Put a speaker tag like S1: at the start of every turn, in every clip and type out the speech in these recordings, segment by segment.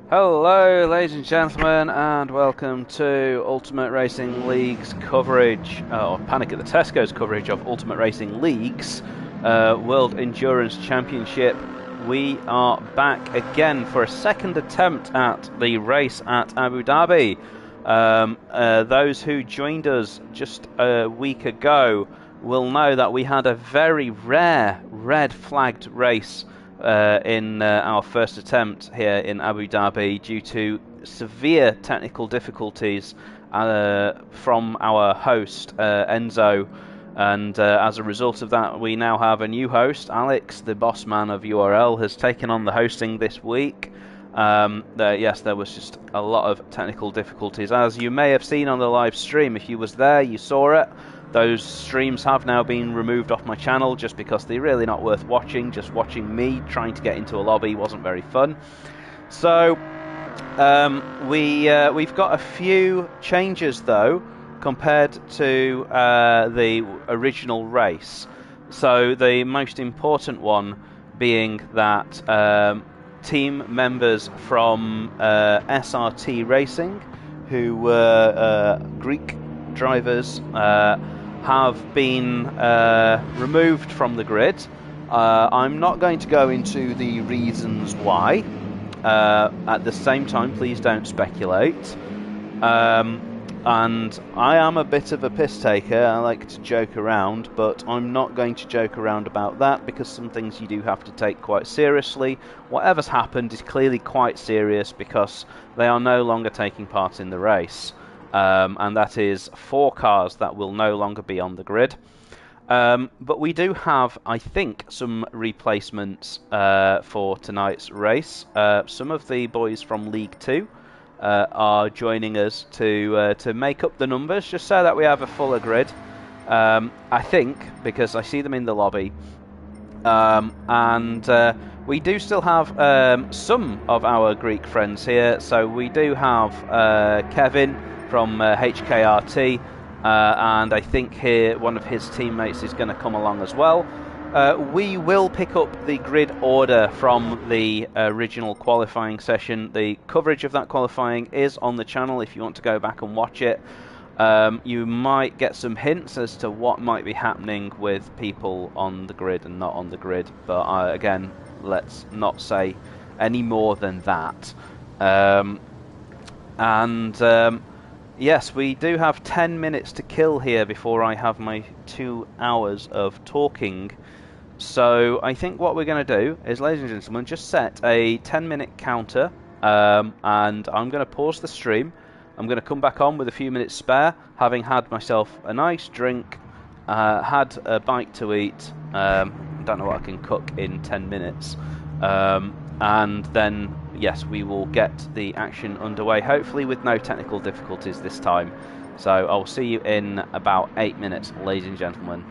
S1: Hello, ladies and gentlemen, and welcome to Ultimate Racing League's coverage, or Panic at the Tesco's coverage of Ultimate Racing League's World Endurance Championship. We are back again for a second attempt at the race at Abu Dhabi. Those who joined us just a week ago will know that we had a very rare red-flagged race in our first attempt here in Abu Dhabi due to severe technical difficulties from our host Enzo, and as a result of that we now have a new host. Alex, the boss man of URL, has taken on the hosting this week. Yes, there was just a lot of technical difficulties, as you may have seen on the live stream. If you was there, you saw it. Those streams have now been removed off my channel just because they're really not worth watching. Just watching me trying to get into a lobby wasn't very fun. So we've got a few changes though compared to the original race. So the most important one being that team members from SRT Racing, who were Greek drivers, have been removed from the grid. I'm not going to go into the reasons why. At the same time, please don't speculate. And I am a bit of a piss taker. I like to joke around, but I'm not going to joke around about that, because some things you do have to take quite seriously. Whatever's happened is clearly quite serious, because they are no longer taking part in the race. And that is 4 cars that will no longer be on the grid. But we do have, I think, some replacements for tonight's race. Some of the boys from League 2 are joining us to make up the numbers, just so that we have a fuller grid. I think, because I see them in the lobby. And we do still have some of our Greek friends here. So we do have Kevin from HKRT, and I think here one of his teammates is going to come along as well. We will pick up the grid order from the original qualifying session. The coverage of that qualifying is on the channel if you want to go back and watch it. You might get some hints as to what might be happening with people on the grid and not on the grid, but again, let's not say any more than that. Yes, we do have 10 minutes to kill here before I have my 2 hours of talking. So I think what we're going to do is, ladies and gentlemen, just set a 10-minute counter, and I'm going to pause the stream. I'm going to come back on with a few minutes spare, having had myself a nice drink, had a bite to eat. Don't know what I can cook in 10 minutes. And then, yes, we will get the action underway, hopefully with no technical difficulties this time. So I'll see you in about 8 minutes, ladies and gentlemen.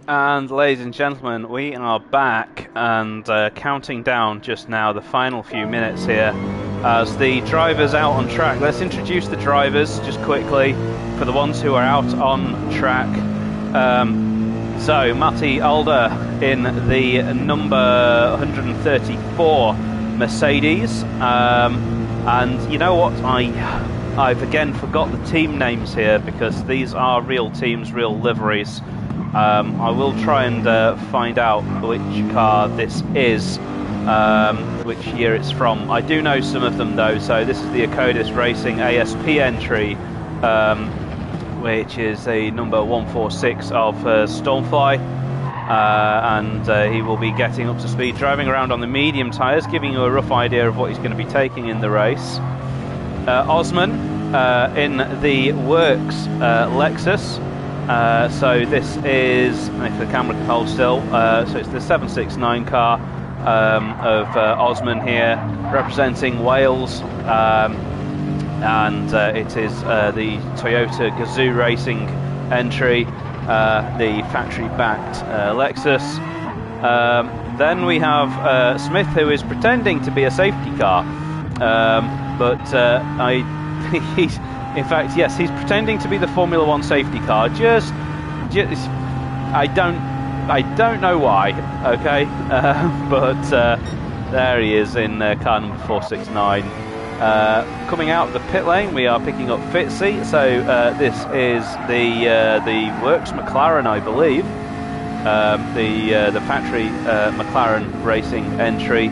S1: And ladies and gentlemen, we are back and counting down just now the final few minutes here as the drivers out on track. Let's introduce the drivers just quickly for the ones who are out on track. So Matti Alder in the number 134 Mercedes, and you know what, I've again forgot the team names here because these are real teams, real liveries. I will try and find out which car this is, which year it's from. I do know some of them though, so this is the Acodis Racing ASP entry, which is a number 146 of Stormfly, and he will be getting up to speed, driving around on the medium tyres, giving you a rough idea of what he's going to be taking in the race. Osman in the Works Lexus. So this is, if the camera can hold still, so it's the 769 car of Osman here, representing Wales, and it is the Toyota Gazoo Racing entry, the factory-backed Lexus. Then we have Smith, who is pretending to be a safety car, but he's... In fact, yes, he's pretending to be the Formula One safety car. Just I don't know why. Okay, but there he is in car number 469. Coming out of the pit lane, we are picking up Fitzy. So this is the Works McLaren, I believe, the factory McLaren Racing entry,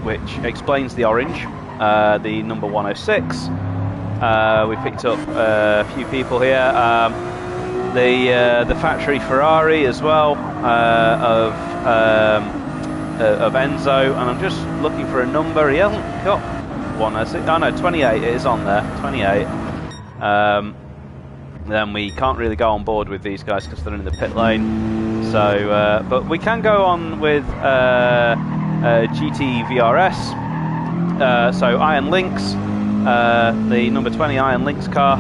S1: which explains the orange. The number 106. We picked up a few people here. The factory Ferrari as well, of Enzo, and I'm just looking for a number. He hasn't got 106. Oh no, 28. It is on there. 28. Then we can't really go on board with these guys because they're in the pit lane. So, but we can go on with GT VRS. So Iron Lynx, the number 20 Iron Lynx car,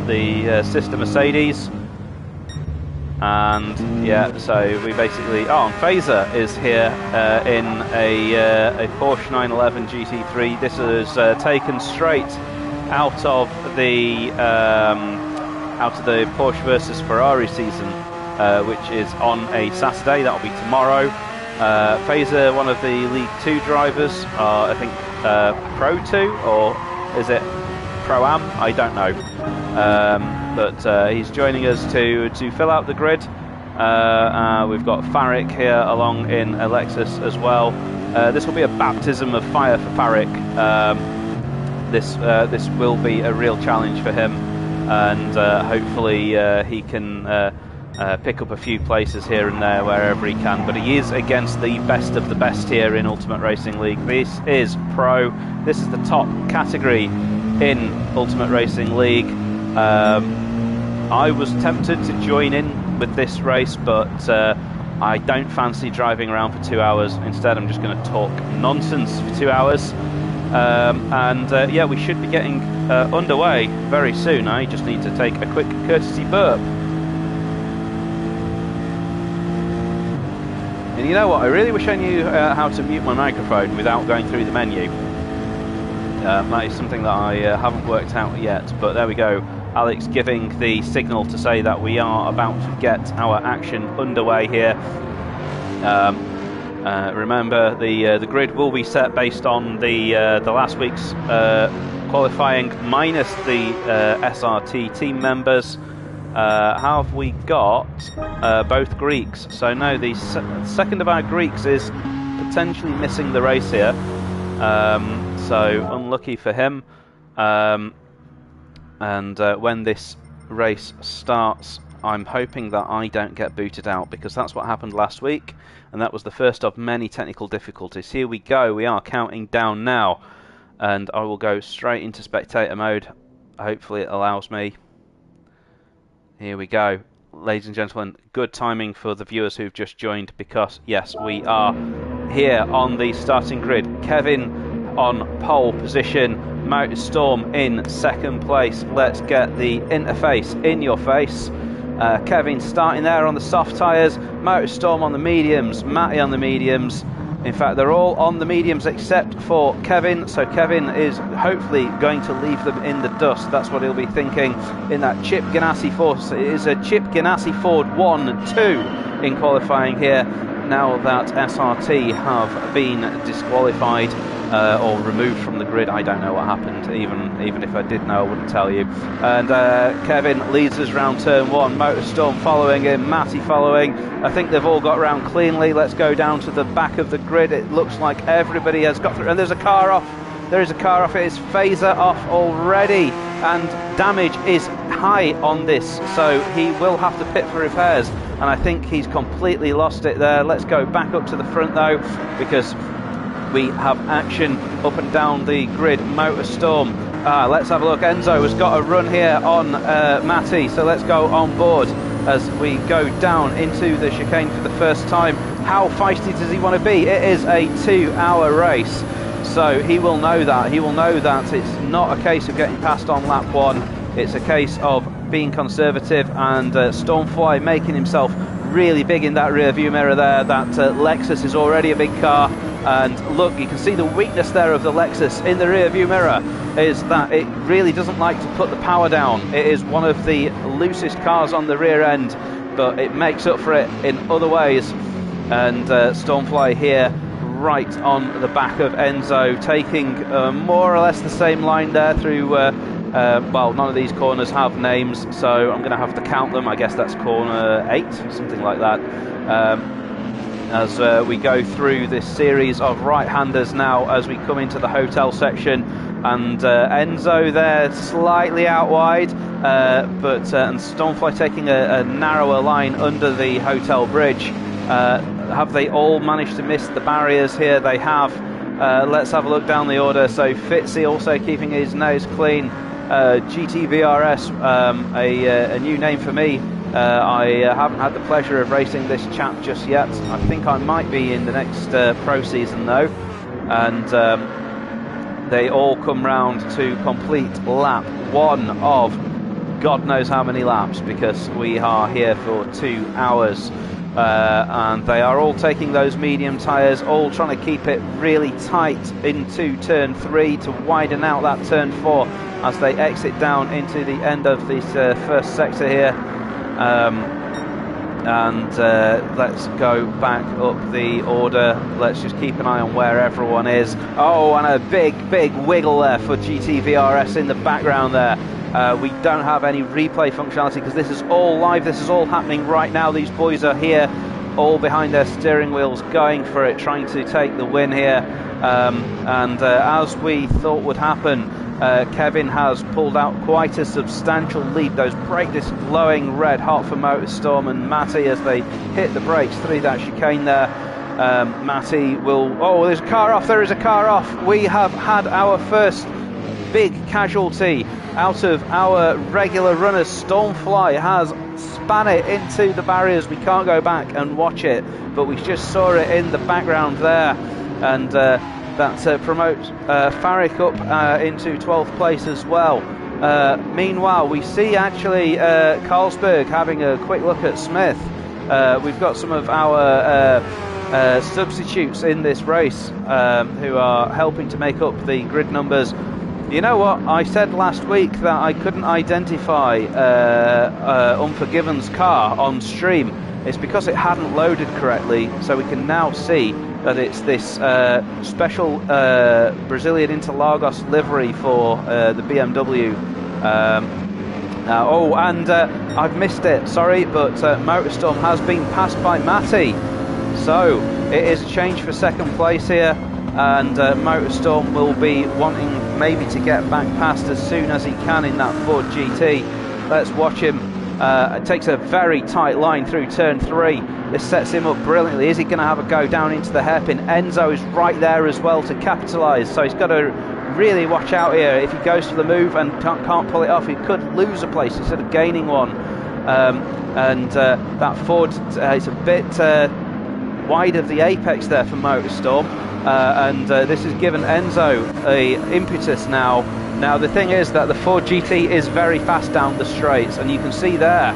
S1: the sister Mercedes, and yeah, so we basically, and Phaser is here in a Porsche 911 GT3. This is taken straight out of the Porsche versus Ferrari season, which is on a Saturday. That'll be tomorrow. Phaser, one of the League 2 drivers, I think Pro 2, or is it Pro-Am? I don't know. But he's joining us to fill out the grid. We've got Farrick here along in Lexus as well. This will be a baptism of fire for Farrick. This will be a real challenge for him, and hopefully he can pick up a few places here and there wherever he can, but he is against the best of the best here in Ultimate Racing League. This is Pro. This is the top category in Ultimate Racing League. I was tempted to join in with this race, but I don't fancy driving around for 2 hours. Instead, I'm just going to talk nonsense for 2 hours. Yeah, we should be getting underway very soon. I just need to take a quick courtesy burp. And you know what, I really wish I knew how to mute my microphone without going through the menu. That is something that I haven't worked out yet, but there we go. Alex giving the signal to say that we are about to get our action underway here. Remember, the grid will be set based on the last week's qualifying minus the SRT team members. How have we got both Greeks? So no, the second of our Greeks is potentially missing the race here. So unlucky for him. And when this race starts, I'm hoping that I don't get booted out, because that's what happened last week, and that was the first of many technical difficulties. Here we go, we are counting down now, and I will go straight into spectator mode. Hopefully it allows me. Here we go. Ladies and gentlemen, good timing for the viewers who've just joined, because yes, we are here on the starting grid. Kevin on pole position, Motorstorm in second place. Let's get the interface in your face. Kevin starting there on the soft tyres, Motorstorm on the mediums, Matty on the mediums. In fact, they're all on the mediums except for Kevin, so Kevin is hopefully going to leave them in the dust. That's what he'll be thinking in that Chip Ganassi Ford. It is a Chip Ganassi Ford 1-2 in qualifying here, now that SRT have been disqualified or removed from the grid. I don't know what happened, even if I did know I wouldn't tell you. And Kevin leads us round turn 1, Motorstorm following him, Matty following. I think they've all got round cleanly. Let's go down to the back of the grid. It looks like everybody has got through, and there's a car off. There is a car off. It is phaser off already, and damage is high on this, so he will have to pit for repairs, and I think he's completely lost it there. Let's go back up to the front though, because we have action up and down the grid. Motorstorm, let's have a look. Enzo has got a run here on Matty, so let's go on board as we go down into the chicane for the first time. How feisty does he want to be? It is a 2-hour race, so he will know that. He will know that it's not a case of getting past on lap 1. It's a case of being conservative, and Stormfly making himself really big in that rear view mirror there. That Lexus is already a big car, and look, you can see the weakness there of the Lexus in the rear view mirror is that it really doesn't like to put the power down. It is one of the loosest cars on the rear end, but it makes up for it in other ways. And Stormfly here right on the back of Enzo, taking more or less the same line there through well, none of these corners have names, so I'm going to have to count them. I guess that's corner 8, something like that. As we go through this series of right-handers now, as we come into the hotel section, and Enzo there slightly out wide, and Stormfly taking a narrower line under the hotel bridge. Have they all managed to miss the barriers here? They have. Let's have a look down the order. So Fitzy also keeping his nose clean. GTVRS, a new name for me. I haven't had the pleasure of racing this chap just yet. I think I might be in the next pro season though. And they all come round to complete lap 1 of God knows how many laps, because we are here for 2 hours. And they are all taking those medium tyres, all trying to keep it really tight into turn 3 to widen out that turn 4 as they exit down into the end of this first sector here. Let's go back up the order. Let's just keep an eye on where everyone is. Oh, and a big wiggle there for GTVRS in the background there. We don't have any replay functionality because this is all live, this is all happening right now. These boys are here, all behind their steering wheels, going for it, trying to take the win here. As we thought would happen, Kevin has pulled out quite a substantial lead. Those brake discs glowing red hot for Motorstorm, and Matty, as they hit the brakes through that chicane there, Matty will... Oh, there's a car off, there is a car off. We have had our first big casualty out of our regular runners. Stormfly has span it into the barriers. We can't go back and watch it, but we just saw it in the background there, and that promotes Farrick up into 12th place as well. Meanwhile, we see actually Carlsberg having a quick look at Smith. We've got some of our substitutes in this race who are helping to make up the grid numbers. You know what, I said last week that I couldn't identify Unforgiven's car on stream. It's because it hadn't loaded correctly, so we can now see that it's this special Brazilian Interlagos livery for the BMW. I've missed it, sorry, but Motorstorm has been passed by Matty. So it is a change for second place here, and Motorstorm will be wanting maybe to get back past as soon as he can in that Ford GT. Let's watch him. It takes a very tight line through turn 3. This sets him up brilliantly. Is he going to have a go down into the hairpin? Enzo is right there as well to capitalise, so he's got to really watch out here. If he goes for the move and can't pull it off, he could lose a place instead of gaining one. That Ford, it's a bit wide of the apex there for Motorstorm, and this has given Enzo a impetus now. Now the thing is that the Ford GT is very fast down the straights, and you can see there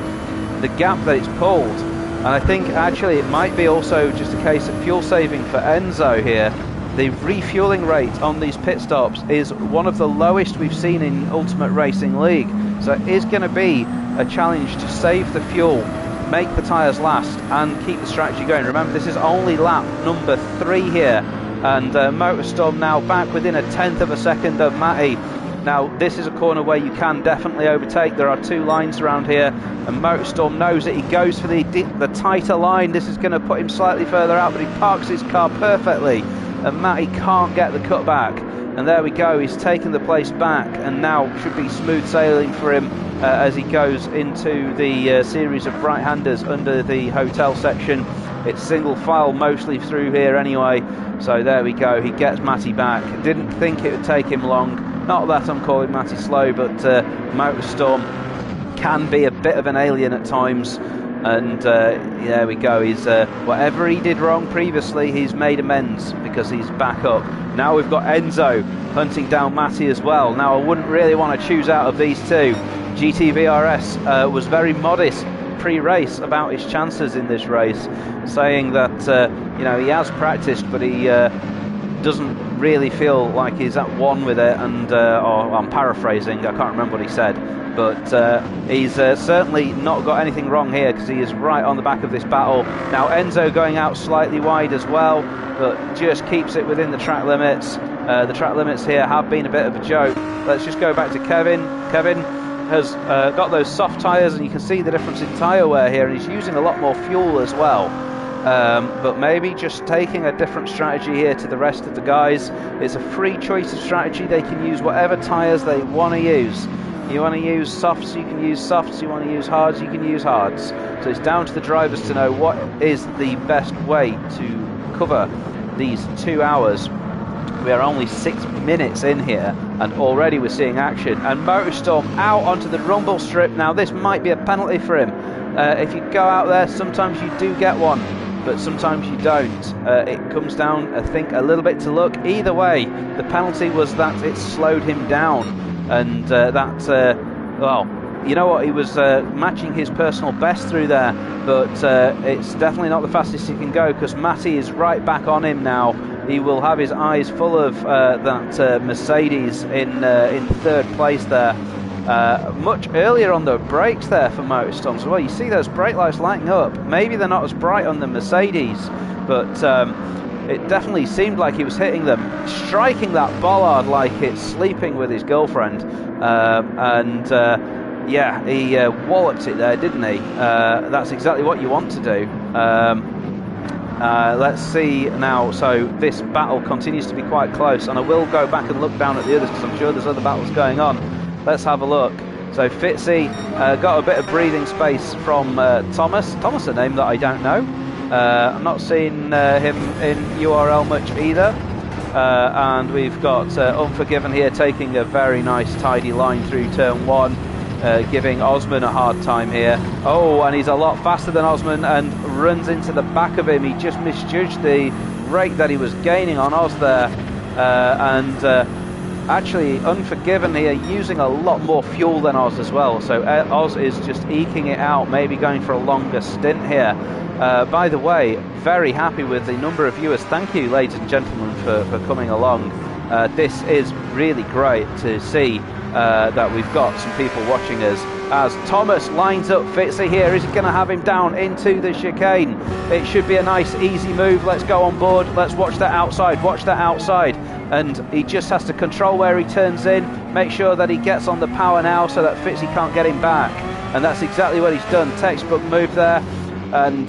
S1: the gap that it's pulled. And I think actually it might be also just a case of fuel saving for Enzo here. The refueling rate on these pit stops is one of the lowest we've seen in Ultimate Racing League. So it is going to be a challenge to save the fuel, make the tyres last, and keep the strategy going. Remember, this is only lap number 3 here, and Motorstorm now back within 1/10 of a second of Matty. Now, this is a corner where you can definitely overtake. There are 2 lines around here, and Motorstorm knows it. He goes for the tighter line. This is going to put him slightly further out, but he parks his car perfectly, and Matty can't get the cutback. And there we go, he's taken the place back, and now should be smooth sailing for him as he goes into the series of right-handers under the hotel section. It's single file mostly through here anyway, so there we go, he gets Matty back. Didn't think it would take him long. Not that I'm calling Matty slow, but Motorstorm can be a bit of an alien at times. And there we go, he's whatever he did wrong previously, he's made amends because he's back up. Now we've got Enzo hunting down Matty as well. Now I wouldn't really want to choose out of these two. GTVRS was very modest pre-race about his chances in this race, saying that you know, he has practiced, but he doesn't really feel like he's at one with it. And or I'm paraphrasing, I can't remember what he said. But he's certainly not got anything wrong here, because he is right on the back of this battle. Now Enzo going out slightly wide as well, but just keeps it within the track limits. The track limits here have been a bit of a joke. Let's just go back to Kevin. Kevin has got those soft tyres, and you can see the difference in tyre wear here, and he's using a lot more fuel as well. But maybe just taking a different strategy here to the rest of the guys. It's a free choice of strategy. They can use whatever tyres they want to use. You want to use softs, you can use softs. You want to use hards, you can use hards. So it's down to the drivers to know what is the best way to cover these 2 hours. We are only 6 minutes in here, and already we're seeing action. And Motorstorm out onto the rumble strip. Now this might be a penalty for him. If you go out there, sometimes you do get one, but sometimes you don't. It comes down, I think, a little bit to luck. Either way, the penalty was that it slowed him down. And well, you know what, he was matching his personal best through there, but it's definitely not the fastest he can go, because Matty is right back on him now. He will have his eyes full of that Mercedes in 3rd place there. Much earlier on the brakes there for Motorstorm as well. You see those brake lights lighting up. Maybe they're not as bright on the Mercedes, but it definitely seemed like he was hitting them, striking that bollard like it's sleeping with his girlfriend. Yeah, he walloped it there, didn't he? That's exactly what you want to do. Let's see now. So this battle continues to be quite close, and I will go back and look down at the others, because I'm sure there's other battles going on. Let's have a look. So Fitzy got a bit of breathing space from Thomas. Thomas, a name that I don't know. I'm not seeing him in URL much either. And we've got Unforgiven here taking a very nice tidy line through turn 1, giving Osman a hard time here. Oh, and he's a lot faster than Osman and runs into the back of him. He just misjudged the rate that he was gaining on Oz there. Actually, Unforgiven here using a lot more fuel than Oz as well. So Oz is just eking it out, maybe going for a longer stint here. By the way, very happy with the number of viewers. Thank you, ladies and gentlemen, for coming along. This is really great to see that we've got some people watching us. As Thomas lines up Fitzy here, is he going to have him down into the chicane? It should be a nice, easy move. Let's go on board. Let's watch that outside. Watch that outside. And he just has to control where he turns in, make sure that he gets on the power now so that Fitzy can't get him back. And that's exactly what he's done. Textbook move there. And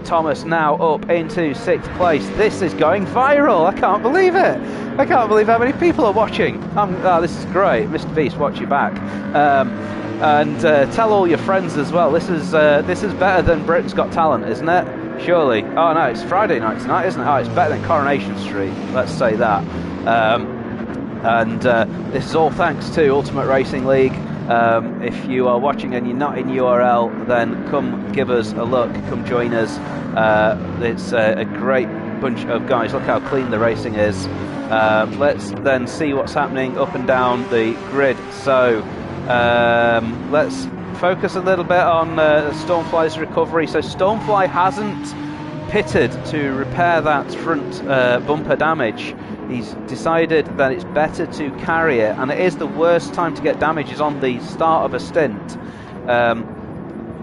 S1: Thomas now up into 6th place. This is going viral. I can't believe it. I can't believe how many people are watching. Oh, this is great. Mr. Beast, watch your back. And tell all your friends as well. This is better than Britain's Got Talent, isn't it? Surely. Oh no, it's Friday night tonight, isn't it? Oh, it's better than Coronation Street. Let's say that. This is all thanks to Ultimate Racing League. If you are watching and you're not in URL, then come give us a look, come join us. It's a great bunch of guys. Look how clean the racing is. Let's then see what's happening up and down the grid. So let's focus a little bit on Stormfly's recovery. So Stormfly hasn't pitted to repair that front bumper damage. He's decided that it's better to carry it, and it is the worst time to get damage is on the start of a stint.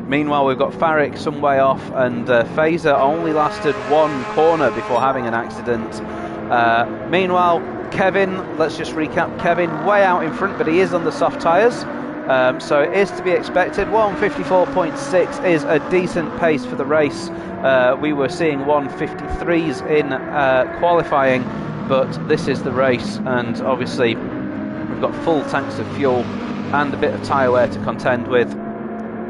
S1: Meanwhile, we've got Farrick some way off, and Phaser only lasted one corner before having an accident. Meanwhile, Kevin, let's just recap, Kevin way out in front, but he is on the soft tyres. So it is to be expected. 1:54.6 is a decent pace for the race. We were seeing 1:53s in qualifying, but this is the race, and obviously we've got full tanks of fuel and a bit of tyre wear to contend with.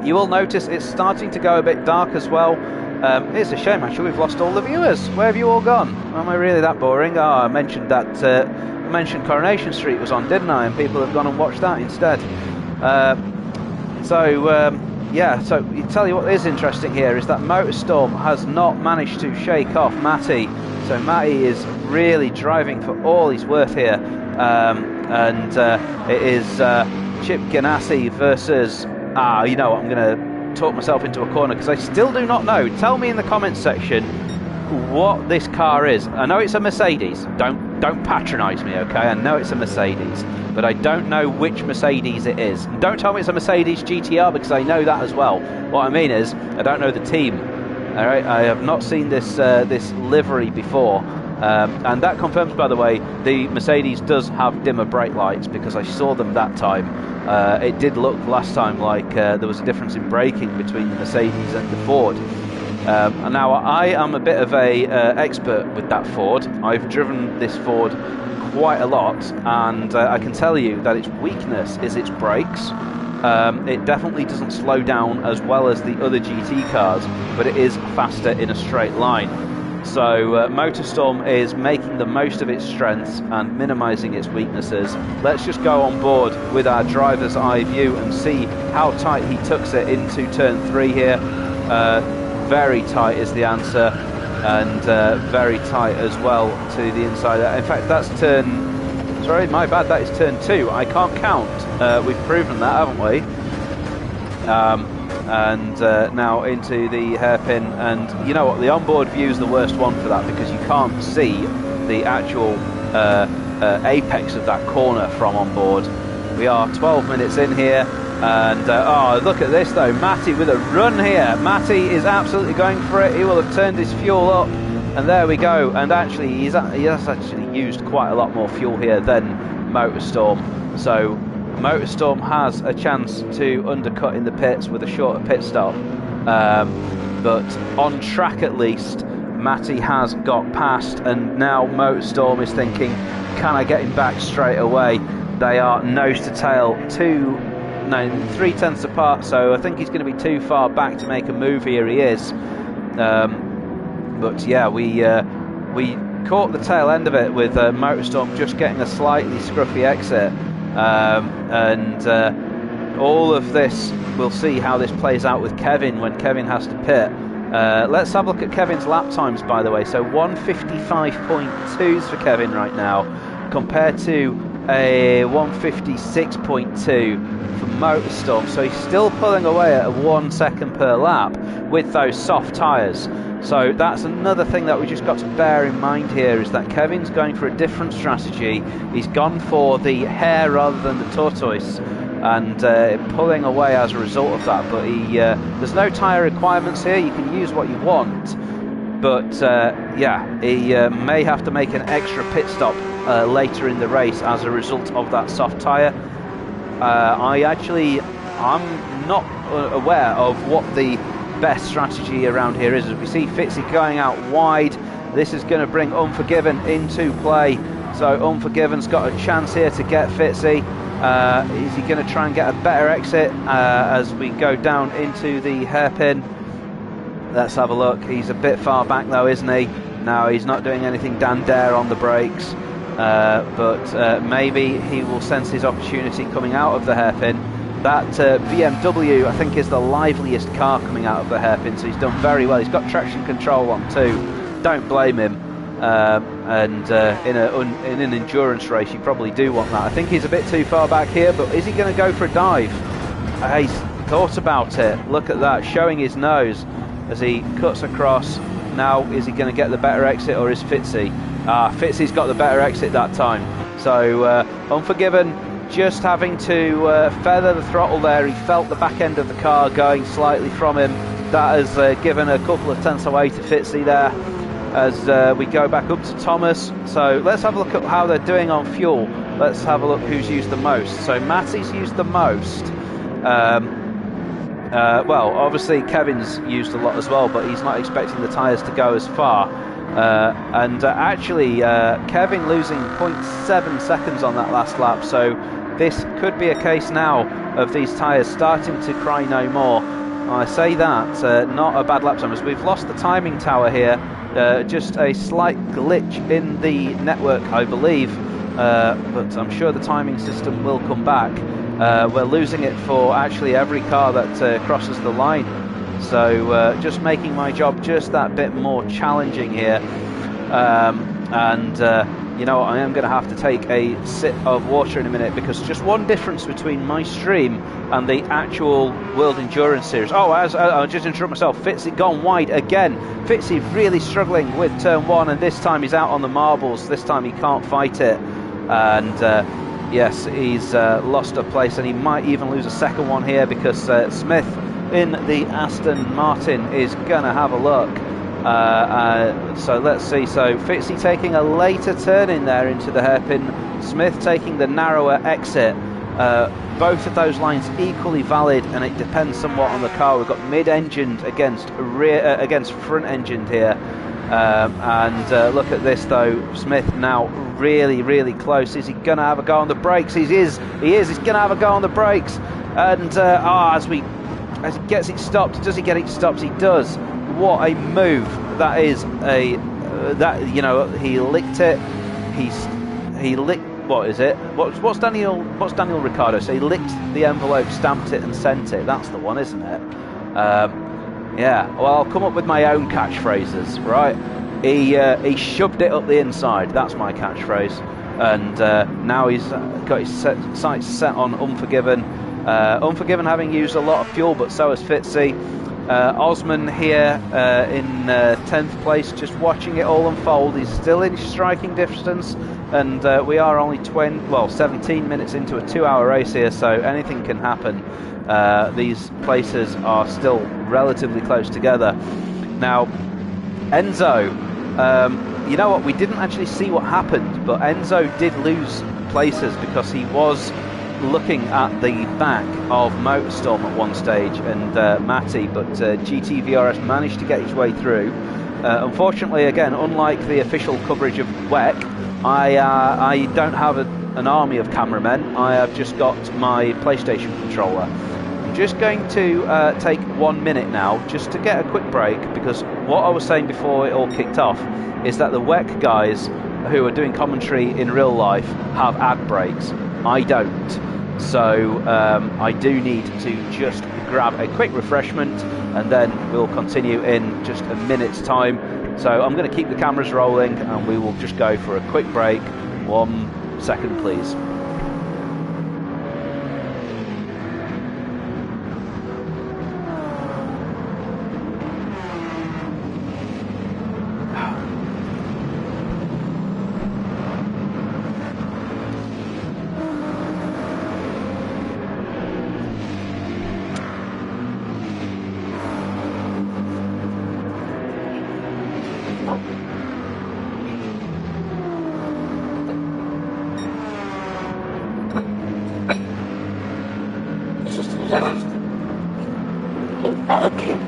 S1: You will notice it's starting to go a bit dark as well. It's a shame actually, we've lost all the viewers. Where have you all gone? Am I really that boring? Oh, I mentioned that, I mentioned Coronation Street was on, didn't I? And people have gone and watched that instead. Yeah, so you tell you what is interesting here is that Motorstorm has not managed to shake off Matty. So Matty is really driving for all he's worth here, and it is Chip Ganassi versus you know what, I'm going to talk myself into a corner because I still do not know. Tell me in the comments section what this car is. I know it's a Mercedes. Don't patronise me, okay? I know it's a Mercedes, but I don't know which Mercedes it is. And don't tell me it's a Mercedes GTR because I know that as well. What I mean is I don't know the team. All right, I have not seen this this livery before, and that confirms, by the way, the Mercedes does have dimmer brake lights because I saw them that time. It did look last time like there was a difference in braking between the Mercedes and the Ford. And now I am a bit of a expert with that Ford. I've driven this Ford quite a lot, and I can tell you that its weakness is its brakes. It definitely doesn't slow down as well as the other GT cars, but it is faster in a straight line. So Motorstorm is making the most of its strengths and minimising its weaknesses. Let's just go on board with our driver's eye view and see how tight he tucks it into turn 3 here. Very tight is the answer, and very tight as well to the inside. In fact, that's turn... Sorry, my bad, that is turn 2. I can't count. We've proven that, haven't we? And now into the hairpin, and you know what, the onboard view is the worst one for that because you can't see the actual apex of that corner from on board. We are 12 minutes in here, and oh, look at this though, Matty with a run here. Matty is absolutely going for it. He will have turned his fuel up, and there we go. And actually he has actually used quite a lot more fuel here than Motorstorm, so Motorstorm has a chance to undercut in the pits with a shorter pit stop, but on track at least Matty has got past, and now Motorstorm is thinking, can I get him back straight away? They are nose to tail, 3/10 apart, so I think he's going to be too far back to make a move here. He is, but yeah, we caught the tail end of it with Motorstorm just getting a slightly scruffy exit, and all of this, we'll see how this plays out with Kevin when Kevin has to pit. Let's have a look at Kevin's lap times, by the way. So 1:55.2s for Kevin right now, compared to a 1:56.2 for Motorstorm. So he's still pulling away at 1 second per lap with those soft tyres. So that's another thing that we just got to bear in mind here, is that Kevin's going for a different strategy. He's gone for the hare rather than the tortoise, and pulling away as a result of that. But there's no tyre requirements here. You can use what you want, but yeah, he may have to make an extra pit stop later in the race as a result of that soft tyre. I'm not aware of what the best strategy around here is. As we see Fitzy going out wide, this is going to bring Unforgiven into play. So Unforgiven's got a chance here to get Fitzy. Is he going to try and get a better exit as we go down into the hairpin? Let's have a look. He's a bit far back though, isn't he? No, he's not doing anything Dan Dare on the brakes, but maybe he will sense his opportunity coming out of the hairpin. That BMW, I think, is the liveliest car coming out of the hairpin, so he's done very well. He's got traction control on too. Don't blame him. In an endurance race, you probably do want that. I think he's a bit too far back here, but is he going to go for a dive? He's thought about it. Look at that, showing his nose as he cuts across. Now, is he going to get the better exit, or is Fitzy? Fitzy's got the better exit that time. So, Unforgiven just having to feather the throttle there. He felt the back end of the car going slightly from him. That has given a couple of tenths away to Fitzy there as we go back up to Thomas. So let's have a look at how they're doing on fuel. Let's have a look who's used the most. So Matty's used the most. Well, obviously Kevin's used a lot as well, but he's not expecting the tyres to go as far. Actually, Kevin losing 0.7 seconds on that last lap, so this could be a case now of these tyres starting to cry no more. I say that, not a bad lap time, as we've lost the timing tower here. Just a slight glitch in the network, I believe, but I'm sure the timing system will come back. We're losing it for actually every car that crosses the line. So just making my job just that bit more challenging here. You know, I am going to have to take a sip of water in a minute, because just one difference between my stream and the actual World Endurance Series. Oh, I'll just interrupt myself. Fitzy gone wide again. Fitzy really struggling with turn one, and this time he's out on the marbles. This time he can't fight it. And yes, he's lost a place, and he might even lose a second one here, because Smith in the Aston Martin is going to have a look. So let's see. So Fitzy taking a later turn in there into the hairpin. Smith taking the narrower exit. Both of those lines equally valid, and it depends somewhat on the car. We've got mid-engined against front-engined here. Look at this though. Smith now really close. Is he going to have a go on the brakes? He is. He's going to have a go on the brakes. And as he gets it stopped, does he get it stopped? He does. What a move that is! You know, he licked it. He licked. What is it? What's Daniel Ricciardo? So he licked the envelope, stamped it, and sent it. That's the one, isn't it? Yeah. Well, I'll come up with my own catchphrases, right? He shoved it up the inside. That's my catchphrase. And now he's got his sights set on Unforgiven. Unforgiven having used a lot of fuel, but so has Fitzy. Osman here in 10th place, just watching it all unfold. He's still in striking distance, and we are only 17 minutes into a 2-hour race here, so anything can happen. These places are still relatively close together. Now, Enzo, you know what, we didn't actually see what happened, but Enzo did lose places because he was looking at the back of Motorstorm at one stage and Matty, but GTVRS managed to get his way through. Unfortunately, again, unlike the official coverage of WEC, I don't have an army of cameramen. I have just got my PlayStation controller. I'm just going to take 1 minute now just to get a quick break, because what I was saying before it all kicked off is that the WEC guys who are doing commentary in real life have ad breaks. I don't. So I do need to just grab a quick refreshment, and then we'll continue in just a minute's time. So I'm going to keep the cameras rolling, and we will just go for a quick break. 1 second, please.
S2: Okay.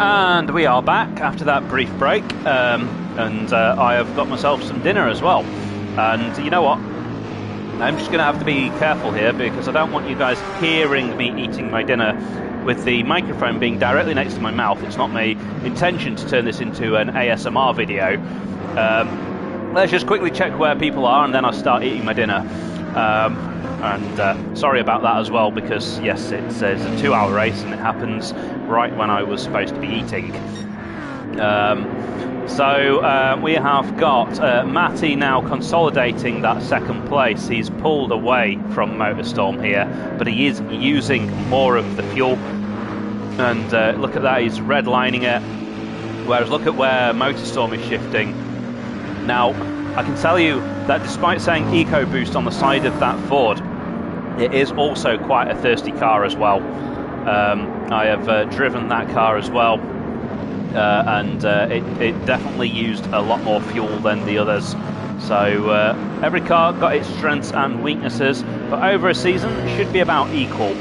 S1: And we are back after that brief break, and I have got myself some dinner as well. And you know what? I'm just going to have to be careful here because I don't want you guys hearing me eating my dinner with the microphone being directly next to my mouth. It's not my intention to turn this into an ASMR video. Let's just quickly check where people are and then I'll start eating my dinner. And sorry about that as well, because yes, it's a 2-hour race and it happens right when I was supposed to be eating. So we have got Matty now consolidating that second place. He's pulled away from Motorstorm here, but he is using more of the fuel. And look at that, he's redlining it. Whereas look at where Motorstorm is shifting. Now, I can tell you that despite saying EcoBoost on the side of that Ford, it is also quite a thirsty car as well. I have driven that car as well, and it definitely used a lot more fuel than the others. So every car got its strengths and weaknesses, but over a season it should be about equal.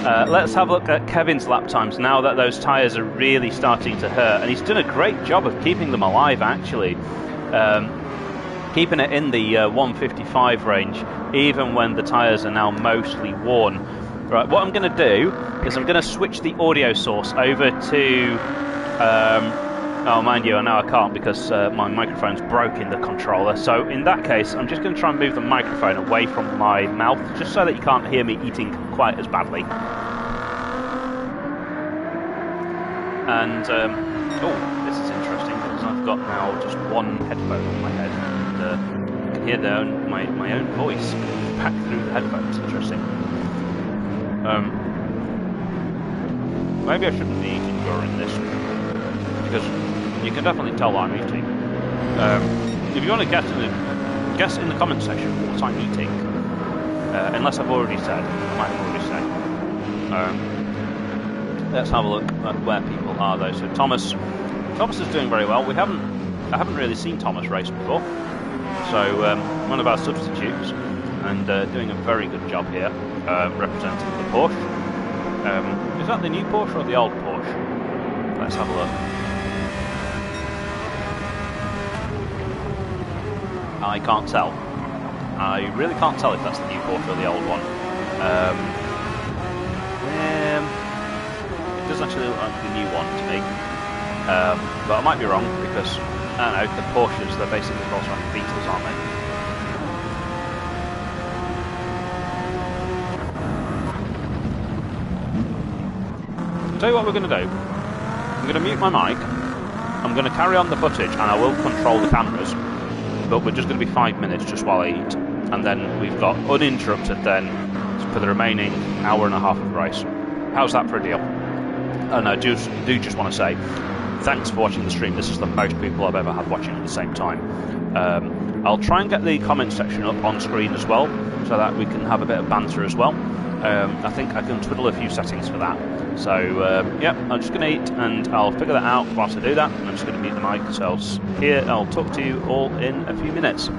S1: Let's have a look at Kevin's lap times now that those tyres are really starting to hurt, and he's done a great job of keeping them alive actually. Keeping it in the 155 range, even when the tyres are now mostly worn. Right, what I'm going to do is I'm going to switch the audio source over to... oh, mind you, I know I can't because my microphone's broken the controller. So in that case, I'm just going to try and move the microphone away from my mouth, just so that you can't hear me eating quite as badly. And, oh, this is interesting because I've got now just one headphone on my head. I can hear my own voice back through the headphones. Interesting. Maybe I shouldn't be eating during this, because you can definitely tell I'm eating. If you want to guess in the comment section what I'm eating, unless I've already said, I might have already said. Let's have a look at where people are though. So Thomas is doing very well. I haven't really seen Thomas race before. So one of our substitutes, and doing a very good job here, representing the Porsche. Is that the new Porsche or the old Porsche? Let's have a look. I can't tell. I really can't tell if that's the new Porsche or the old one. It does actually look like the new one to me. But I might be wrong because, I don't know, the Porsches, they're basically Volkswagen Beetles, aren't they? I'll tell you what we're going to do. I'm going to mute my mic, I'm going to carry on the footage, and I will control the cameras, but we're just going to be 5 minutes just while I eat, and then we've got uninterrupted then for the remaining hour and a half of the race. How's that for a deal? And I do just want to say, thanks for watching the stream. This is the most people I've ever had watching at the same time. I'll try and get the comment section up on screen as well, so that we can have a bit of banter as well. I think I can twiddle a few settings for that. So, yeah, I'm just going to eat, and I'll figure that out whilst I do that. I'm just going to mute the mic, so I'll talk to you all in a few minutes.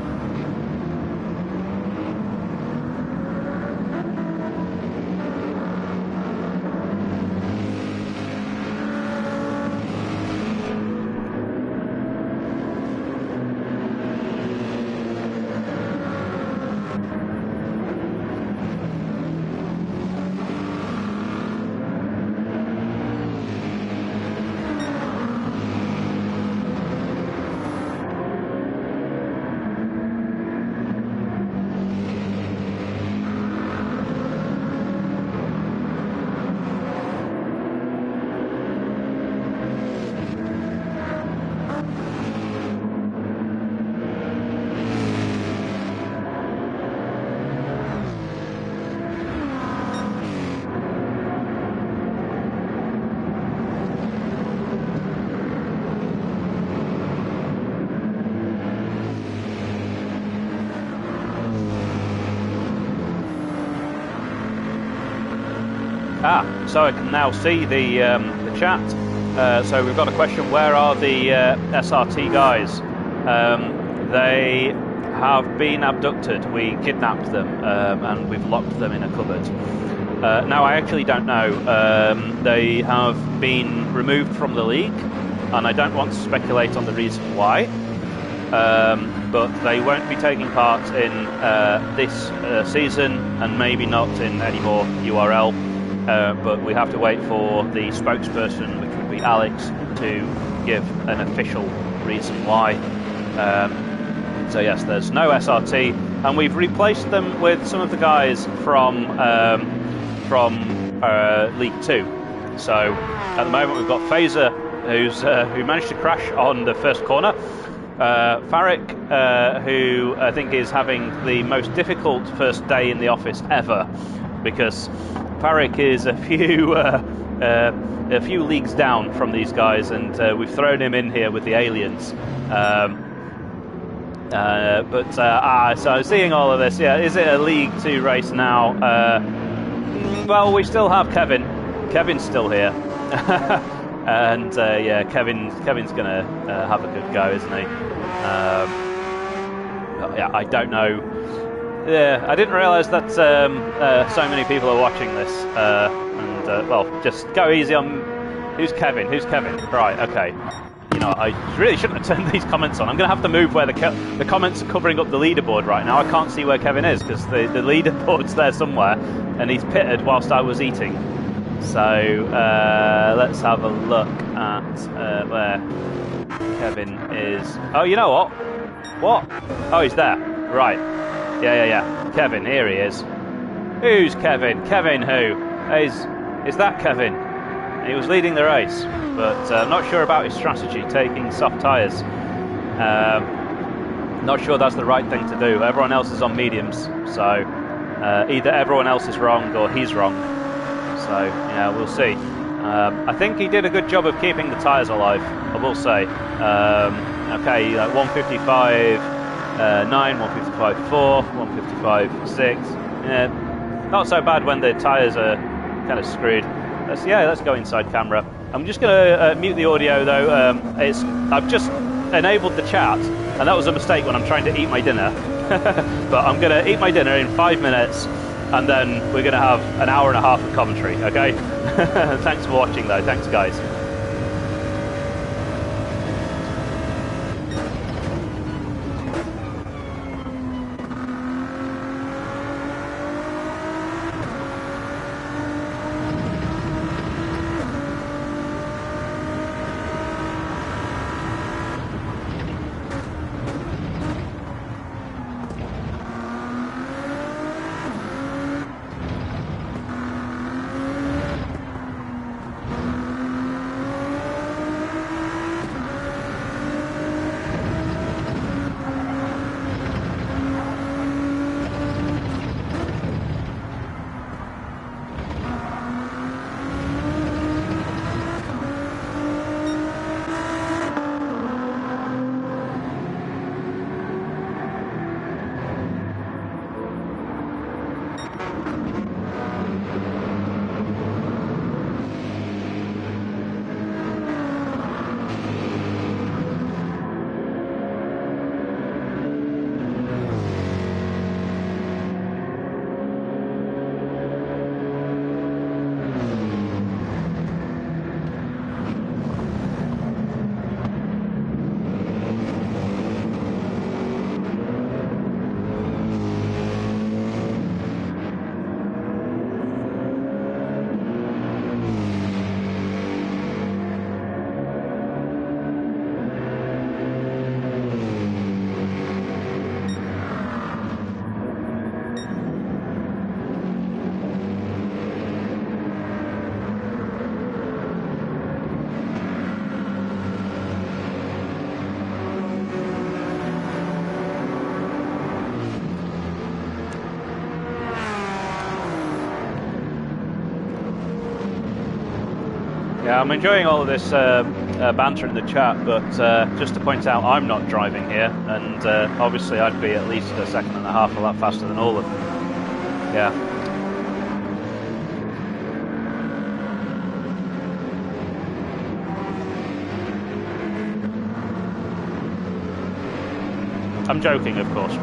S1: So I can now see the chat. So we've got a question: where are the SRT guys? They have been abducted. We kidnapped them and we've locked them in a cupboard. Now, I actually don't know. They have been removed from the league, and I don't want to speculate on the reason why. But they won't be taking part in this season, and maybe not in any more URL. But we have to wait for the spokesperson, which would be Alex, to give an official reason why. So yes, there's no SRT, and we've replaced them with some of the guys from League 2. So at the moment we've got Phaser, who managed to crash on the first corner. Farrick, who I think is having the most difficult first day in the office ever, because Farrick is a few leagues down from these guys, and we've thrown him in here with the aliens. So seeing all of this, yeah, is it a League 2 race now? Well, we still have Kevin. Kevin's still here. And yeah, Kevin's gonna have a good go, isn't he? Yeah, I don't know. Yeah, I didn't realise that so many people are watching this. Well, just go easy on. Who's Kevin? Who's Kevin? Right, okay. You know, I really shouldn't have turned these comments on. I'm going to have to move where the comments are covering up the leaderboard right now. I can't see where Kevin is because the leaderboard's there somewhere, and he's pitted whilst I was eating. So let's have a look at where Kevin is. Oh, you know what? What? Oh, he's there. Right. Yeah. Kevin, here he is. Who's Kevin? Kevin who? Is that Kevin? He was leading the race, but I'm not sure about his strategy, taking soft tyres. Not sure that's the right thing to do. Everyone else is on mediums, so either everyone else is wrong or he's wrong. So, yeah, we'll see. I think he did a good job of keeping the tyres alive, I will say. Okay, 155.9, 155.4, 155.6. Yeah, not so bad when the tyres are kind of screwed. Let's go inside camera. I'm just going to mute the audio though. I've just enabled the chat, and that was a mistake when I'm trying to eat my dinner. But I'm going to eat my dinner in 5 minutes, and then we're going to have an hour and a half of commentary, okay? Thanks for watching though. Thanks, guys. Yeah, I'm enjoying all of this banter in the chat, but just to point out, I'm not driving here, and obviously I'd be at least a second and a half a lap faster than all of them. Yeah. I'm joking, of course.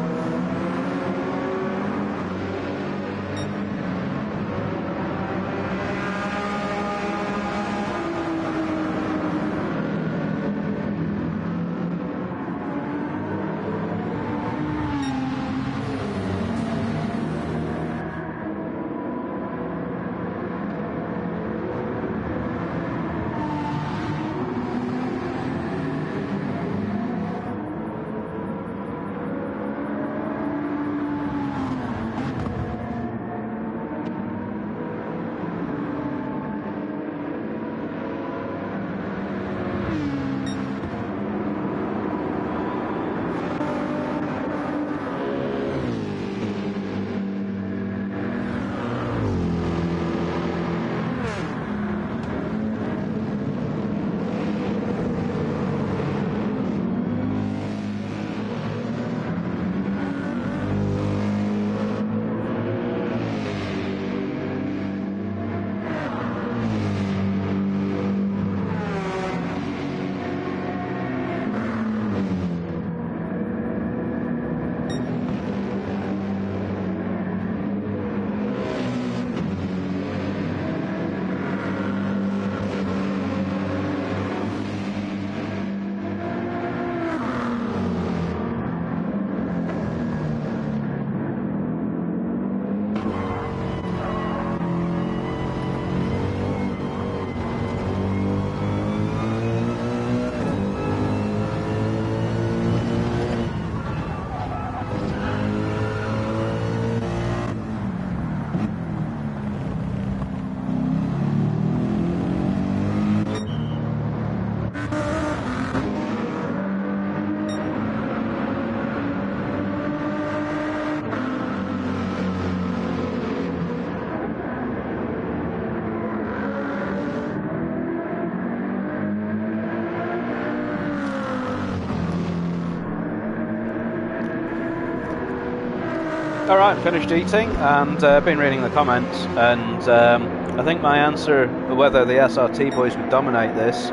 S1: Alright, finished eating and been reading the comments, and I think my answer whether the SRT boys would dominate this,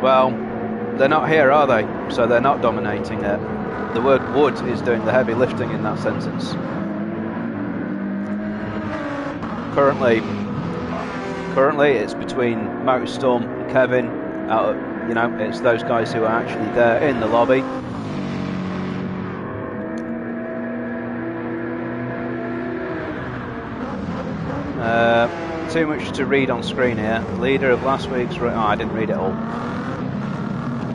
S1: well, they're not here, are they? So they're not dominating it. The word would is doing the heavy lifting in that sentence. Currently it's between Motorstorm and Kevin. You know, it's those guys who are actually there in the lobby. Too much to read on screen here. Leader of last week's... Oh, I didn't read it all.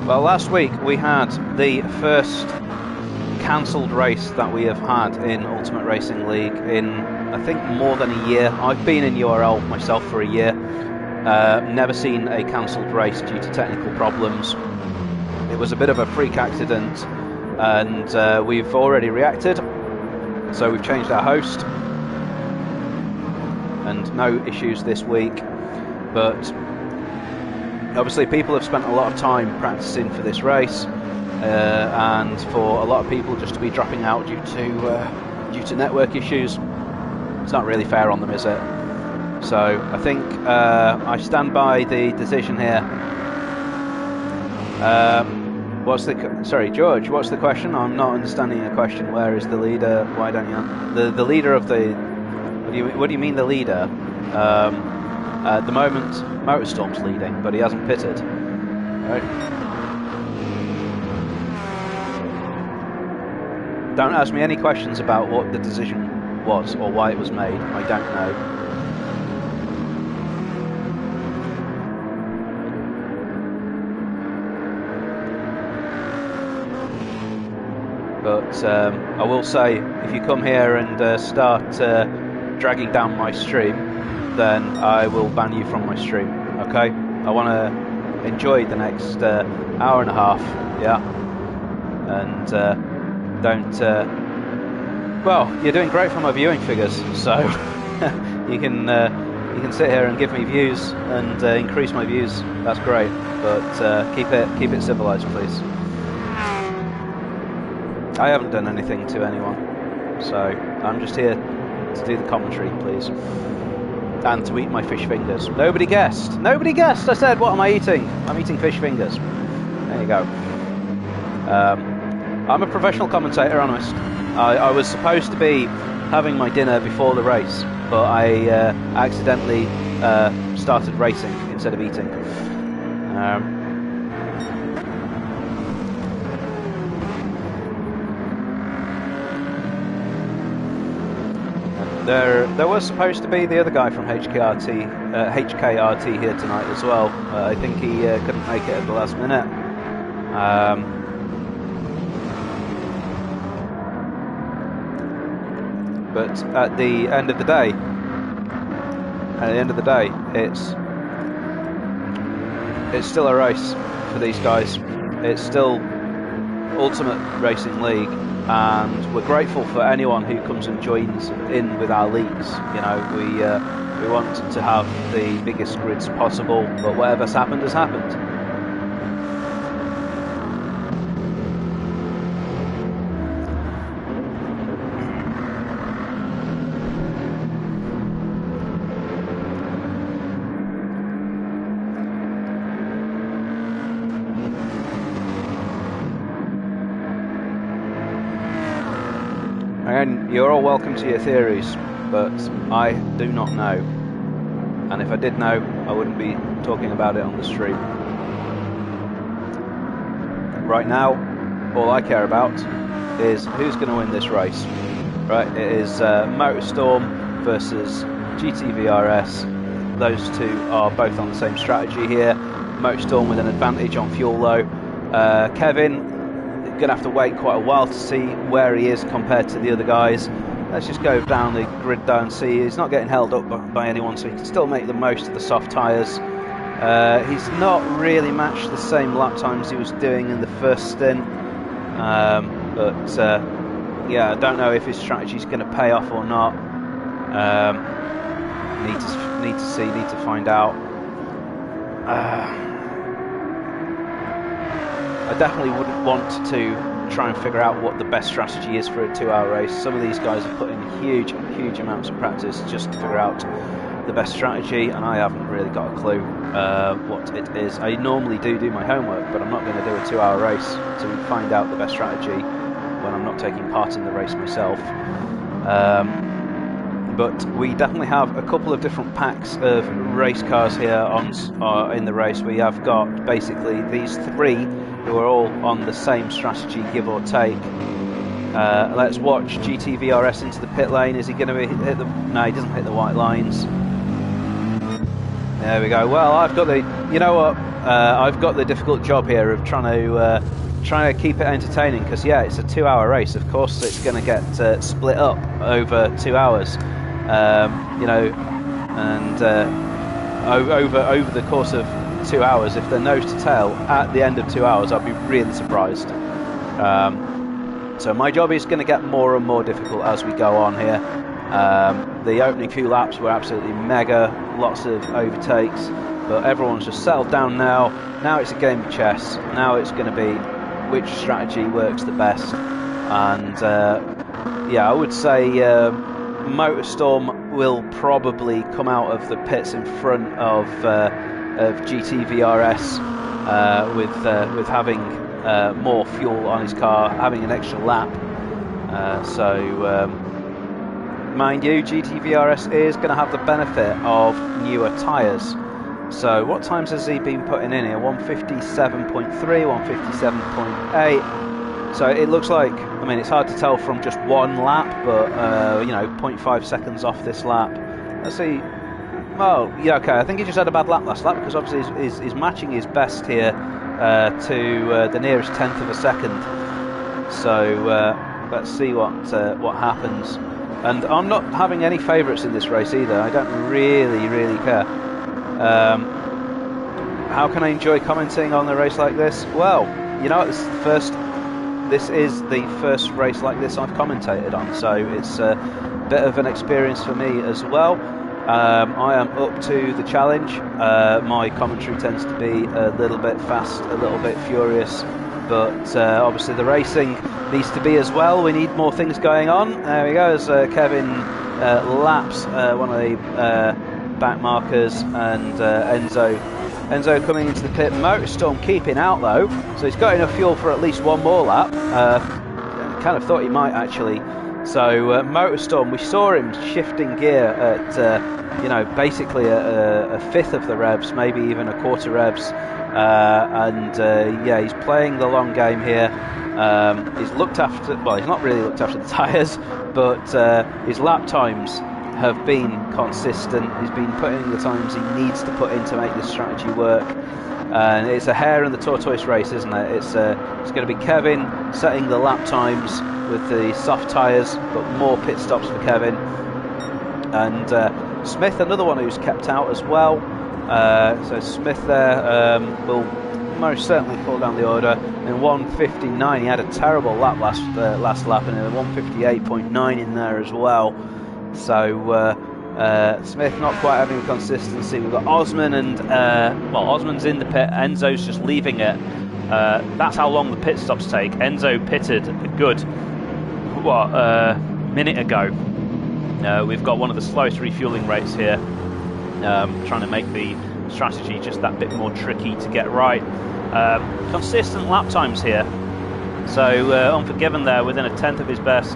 S1: Well, last week we had the first cancelled race that we have had in Ultimate Racing League in, I think, more than a year. I've been in URL myself for a year. Never seen a cancelled race due to technical problems. It was a bit of a freak accident, and we've already reacted. So we've changed our host. And no issues this week, but obviously people have spent a lot of time practicing for this race, and for a lot of people just to be dropping out due to network issues, it's not really fair on them, is it? So I think I stand by the decision here. Sorry, George, what's the question? I'm not understanding your question. Where is the leader? Why don't you? The leader of the... What do you mean the leader? At the moment, Motorstorm's leading, but he hasn't pitted. Right. Don't ask me any questions about what the decision was or why it was made. I don't know. But I will say, if you come here and start dragging down my stream, then I will ban you from my stream, okay? I want to enjoy the next hour and a half, yeah? And don't... well, you're doing great for my viewing figures, so you can sit here and give me views and increase my views. That's great, but keep it civilized, please. I haven't done anything to anyone, so I'm just here to do the commentary, please, and to eat my fish fingers. Nobody guessed. Nobody guessed. I said, what am I eating? I'm eating fish fingers. There you go. I'm a professional commentator, honest. I was supposed to be having my dinner before the race, but I accidentally started racing instead of eating. There was supposed to be the other guy from HKRT here tonight as well. I think he couldn't make it at the last minute. But at the end of the day, it's still a race for these guys. It's still Ultimate Racing League. And we're grateful for anyone who comes and joins in with our leagues. You know, we want to have the biggest grids possible, but whatever's happened has happened. And you're all welcome to your theories, but I do not know. And if I did know, I wouldn't be talking about it on the stream. Right now, all I care about is who's going to win this race. Right, it is Motorstorm versus GTVRS. Those two are both on the same strategy here. Motorstorm with an advantage on fuel low. Kevin going to have to wait quite a while to see where he is compared to the other guys. Let's just go down the grid there and see. He's not getting held up by anyone, so he can still make the most of the soft tyres. He's not really matched the same lap times he was doing in the first stint, but yeah, I don't know if his strategy is going to pay off or not. Need to see, need to find out. I definitely wouldn't want to try and figure out what the best strategy is for a 2-hour race. Some of these guys have put in huge amounts of practice just to figure out the best strategy, and I haven't really got a clue what it is. I normally do my homework, but I'm not going to do a 2-hour race to find out the best strategy when I'm not taking part in the race myself. But we definitely have a couple of different packs of race cars here in the race. We have got basically these 3 who are all on the same strategy, give or take. Let's watch GTVRS into the pit lane. Is he going to hit the... No, he doesn't hit the white lines. There we go. Well, I've got the... You know what? I've got the difficult job here of trying to keep it entertaining, because yeah, it's a 2-hour race. Of course, it's going to get split up over 2 hours. You know, and over the course of 2 hours, if they're nose to tail at the end of 2 hours, I'd be really surprised. So my job is going to get more and more difficult as we go on here. The opening few laps were absolutely mega, lots of overtakes, but everyone's just settled down now. Now it's a game of chess. Now it's going to be which strategy works the best. And yeah, I would say Motorstorm will probably come out of the pits in front of GTVRS with having more fuel on his car, having an extra lap. So mind you, GTVRS is going to have the benefit of newer tyres. So what times has he been putting in here? 157.3, 157.8. So it looks like, I mean, it's hard to tell from just one lap, but you know, 0.5 seconds off this lap. Let's see. Well, yeah, okay. I think he just had a bad lap last lap, because obviously he's matching his best here to the nearest tenth of a second. So let's see what happens. And I'm not having any favourites in this race either. I don't really care. How can I enjoy commenting on a race like this? Well, you know, this is the first race like this I've commentated on, so it's a bit of an experience for me as well. I am up to the challenge. My commentary tends to be a little bit fast, a little bit furious, but obviously the racing needs to be as well. We need more things going on. There we go, as Kevin laps one of the back markers, and Enzo coming into the pit. Motorstorm keeping out though, so he's got enough fuel for at least one more lap. Kind of thought he might actually. So Motorstorm, we saw him shifting gear at you know, basically a fifth of the revs, maybe even a quarter revs, and yeah, he's playing the long game here. He's looked after, well, he's not really looked after the tyres, but his lap times have been consistent. He's been putting in the times he needs to put in to make this strategy work. And it's a hare and the tortoise race, isn't it? It's going to be Kevin setting the lap times with the soft tyres, but more pit stops for Kevin. And Smith, another one who's kept out as well. So Smith there will most certainly fall down the order. In 1:59, he had a terrible lap last lap, and in 1:58.9 in there as well. So Smith not quite having the consistency. We've got Osman, and well, Osman's in the pit. Enzo's just leaving it. That's how long the pit stops take. Enzo pitted a good minute ago. We've got one of the slowest refueling rates here, trying to make the strategy just that bit more tricky to get right. Consistent lap times here, so Unforgiven there within a tenth of his best.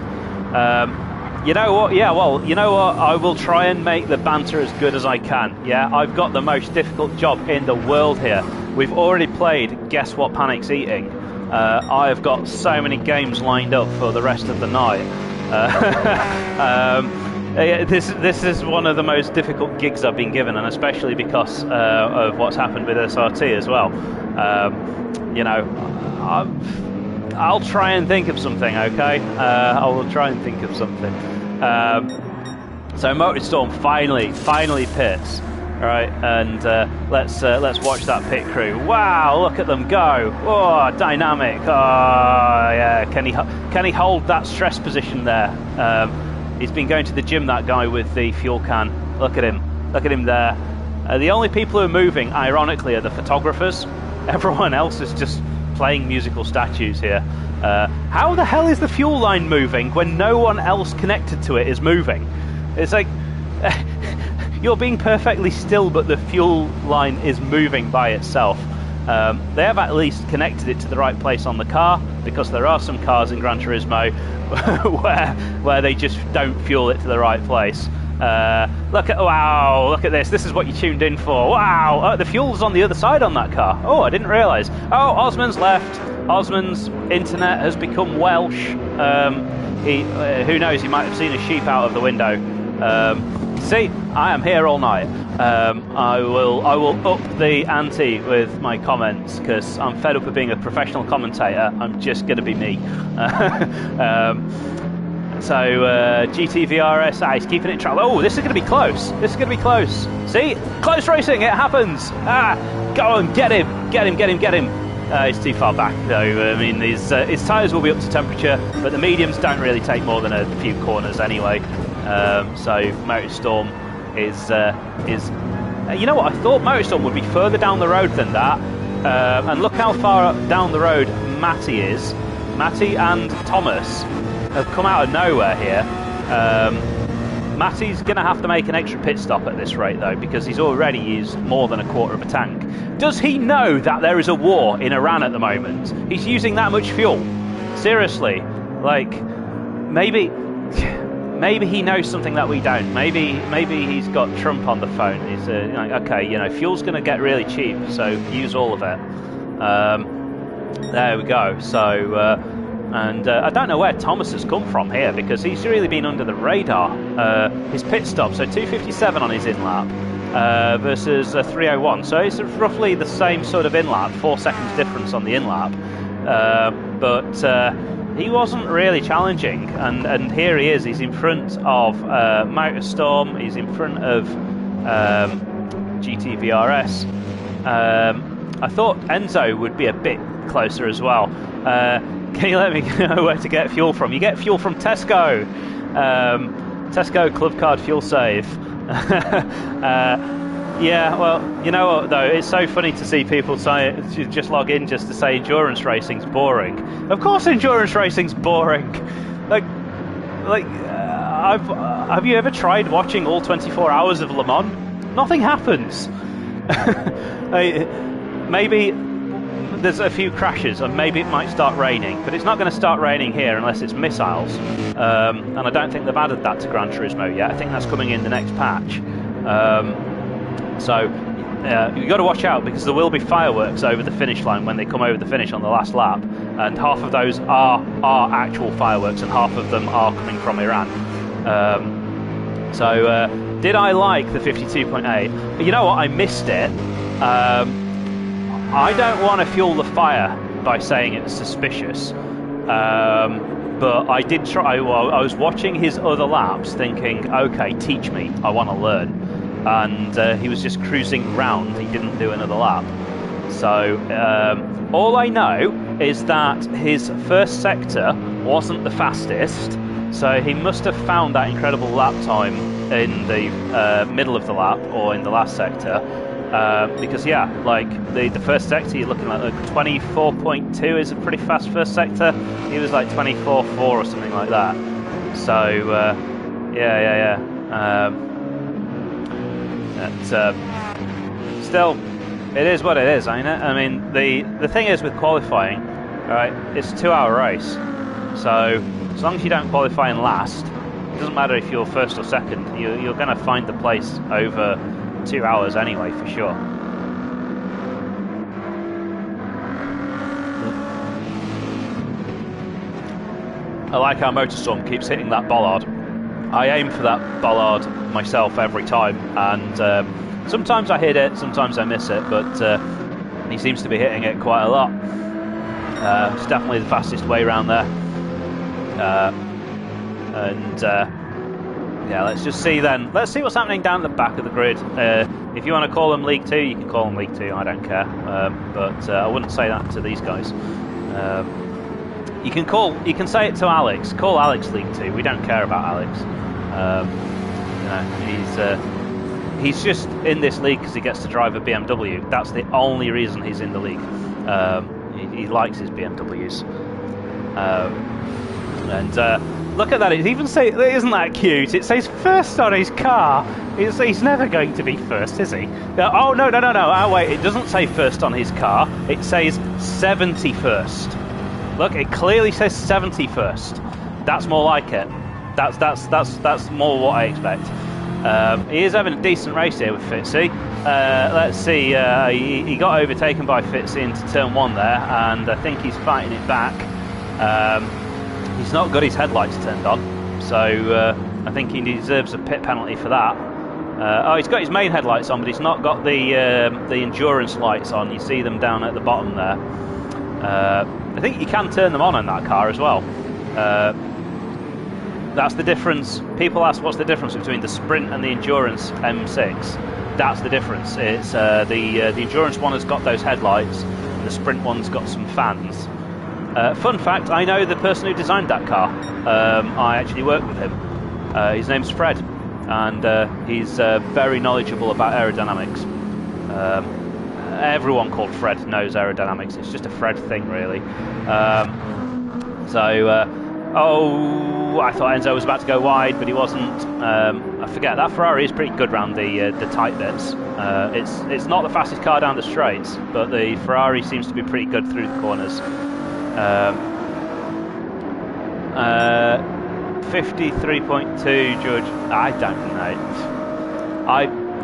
S1: You know what? Yeah, well, you know what? I will try and make the banter as good as I can. Yeah, I've got the most difficult job in the world here. We've already played Guess What Panic's Eating. I have got so many games lined up for the rest of the night. This is one of the most difficult gigs I've been given, and especially because of what's happened with SRT as well. You know, I'll try and think of something, okay? I will try and think of something. So Motorstorm finally pits, all right? And let's watch that pit crew. Wow, look at them go! Oh, dynamic! Oh, yeah. Can he hold that stress position there? He's been going to the gym, that guy with the fuel can. Look at him there. The only people who are moving, ironically, are the photographers. Everyone else is just playing musical statues here. how the hell is the fuel line moving when no one else connected to it is moving? It's like you're being perfectly still, but the fuel line is moving by itself. They have at least connected it to the right place on the car, because there are some cars in Gran Turismo where they just don't fuel it to the right place. Look at this. This is what you tuned in for. Wow, the fuel's on the other side on that car. Oh, I didn't realise. Oh, Osman's left. Osman's internet has become Welsh. Who knows? He might have seen a sheep out of the window. See, I am here all night. I will up the ante with my comments, because I'm fed up of being a professional commentator. I'm just going to be me. So GTVRS, he's keeping it in track. Oh, this is going to be close. This is going to be close. See, close racing. It happens. Go on, get him. He's too far back though. I mean, his tyres will be up to temperature, but the mediums don't really take more than a few corners anyway. So Motorstorm is you know what, I thought Motorstorm would be further down the road than that, and look how far down the road Matty is. Matty and Thomas have come out of nowhere here. Matty's going to have to make an extra pit stop at this rate though, because he's already used more than a quarter of a tank. Does he know that there is a war in Iran at the moment? He's using that much fuel? Seriously, like, maybe he knows something that we don't. Maybe he's got Trump on the phone. He's like, okay, you know, fuel's going to get really cheap, so use all of it. There we go. So, and I don't know where Thomas has come from here, because he's really been under the radar. His pit stop, so 2:57 on his in-lap versus 3:01. So it's roughly the same sort of in-lap, 4 seconds difference on the in-lap. But he wasn't really challenging, and here he is. He's in front of Motorstorm. He's in front of GTVRS. I thought Enzo would be a bit closer as well. Can you let me know where to get fuel from? You get fuel from Tesco. Tesco Club Card Fuel Save. Yeah, well, you know what though, it's so funny to see people say, just log in just to say endurance racing's boring. Of course endurance racing's boring. Have you ever tried watching all 24 hours of Le Mans? Nothing happens. Maybe there's a few crashes, and maybe it might start raining, but it's not going to start raining here unless it's missiles. And I don't think they've added that to Gran Turismo yet. I think that's coming in the next patch. So you've got to watch out, because there will be fireworks over the finish line when they come over the finish on the last lap, and half of those are actual fireworks, and half of them are coming from Iran. Did I like the 52.8? You know what, I missed it. I don't want to fuel the fire by saying it's suspicious, but I did try. Well, I was watching his other laps thinking, okay, teach me, I want to learn. And he was just cruising round, he didn't do another lap. So all I know is that his first sector wasn't the fastest, so he must have found that incredible lap time in the middle of the lap, or in the last sector. Because yeah, like the first sector, you're looking at 24.2 is a pretty fast first sector. He was like 24.4 or something like that. So yeah. Still, it is what it is, ain't it? I mean, the thing is with qualifying, right? It's a 2-hour race, so as long as you don't qualify in last, it doesn't matter if you're first or second. You're going to find the place over 2 hours anyway, for sure. I like how Motorstorm keeps hitting that bollard. I aim for that bollard myself every time, and sometimes I hit it, sometimes I miss it, but he seems to be hitting it quite a lot. It's definitely the fastest way around there. Yeah, let's just see then. Let's see what's happening down at the back of the grid. If you want to call them League 2, you can call them League 2, I don't care. But I wouldn't say that to these guys. You can say it to Alex. Call Alex League 2. We don't care about Alex. He's just in this league because he gets to drive a BMW. That's the only reason he's in the league. He likes his BMWs. Look at that, it even says, isn't that cute? It says first on his car. He's never going to be first, is he? Oh, no. Oh, wait, it doesn't say first on his car. It says 71st. Look, it clearly says 71st. That's more like it. That's more what I expect. He is having a decent race here with Fitzy. Let's see, he got overtaken by Fitzy into turn 1 there, and I think he's fighting it back. He's not got his headlights turned on, so I think he deserves a pit penalty for that. Oh, he's got his main headlights on, but he's not got the endurance lights on. You see them down at the bottom there. I think you can turn them on in that car as well. That's the difference. People ask what's the difference between the Sprint and the Endurance M6. That's the difference. It's the Endurance one has got those headlights, and the Sprint one's got some fans. Fun fact, I know the person who designed that car. I actually worked with him. His name's Fred, and he's very knowledgeable about aerodynamics. Everyone called Fred knows aerodynamics. It's just a Fred thing, really. Oh, I thought Enzo was about to go wide, but he wasn't. I forget, that Ferrari is pretty good around the tight bits. It's not the fastest car down the straights, but the Ferrari seems to be pretty good through the corners. 53.2, Judge. I don't know.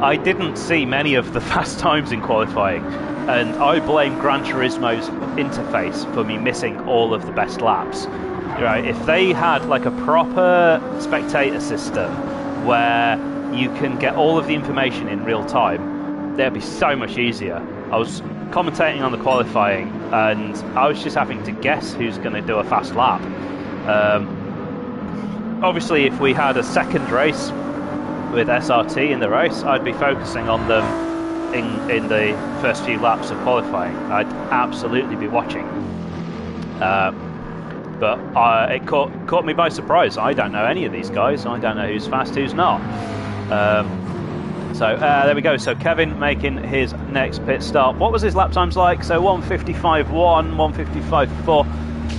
S1: I didn't see many of the fast times in qualifying, and I blame Gran Turismo's interface for me missing all of the best laps. Right, if they had like a proper spectator system where you can get all of the information in real time, that'd be so much easier. I was commentating on the qualifying, and I was just having to guess who's going to do a fast lap. Obviously, if we had a second race with SRT in the race, I'd be focusing on them in the first few laps of qualifying. I'd absolutely be watching. But it caught me by surprise. I don't know any of these guys. I don't know who's fast, who's not. So there we go. So Kevin making his next pit stop. What was his lap times like? So 1:55.1, 1:55.4.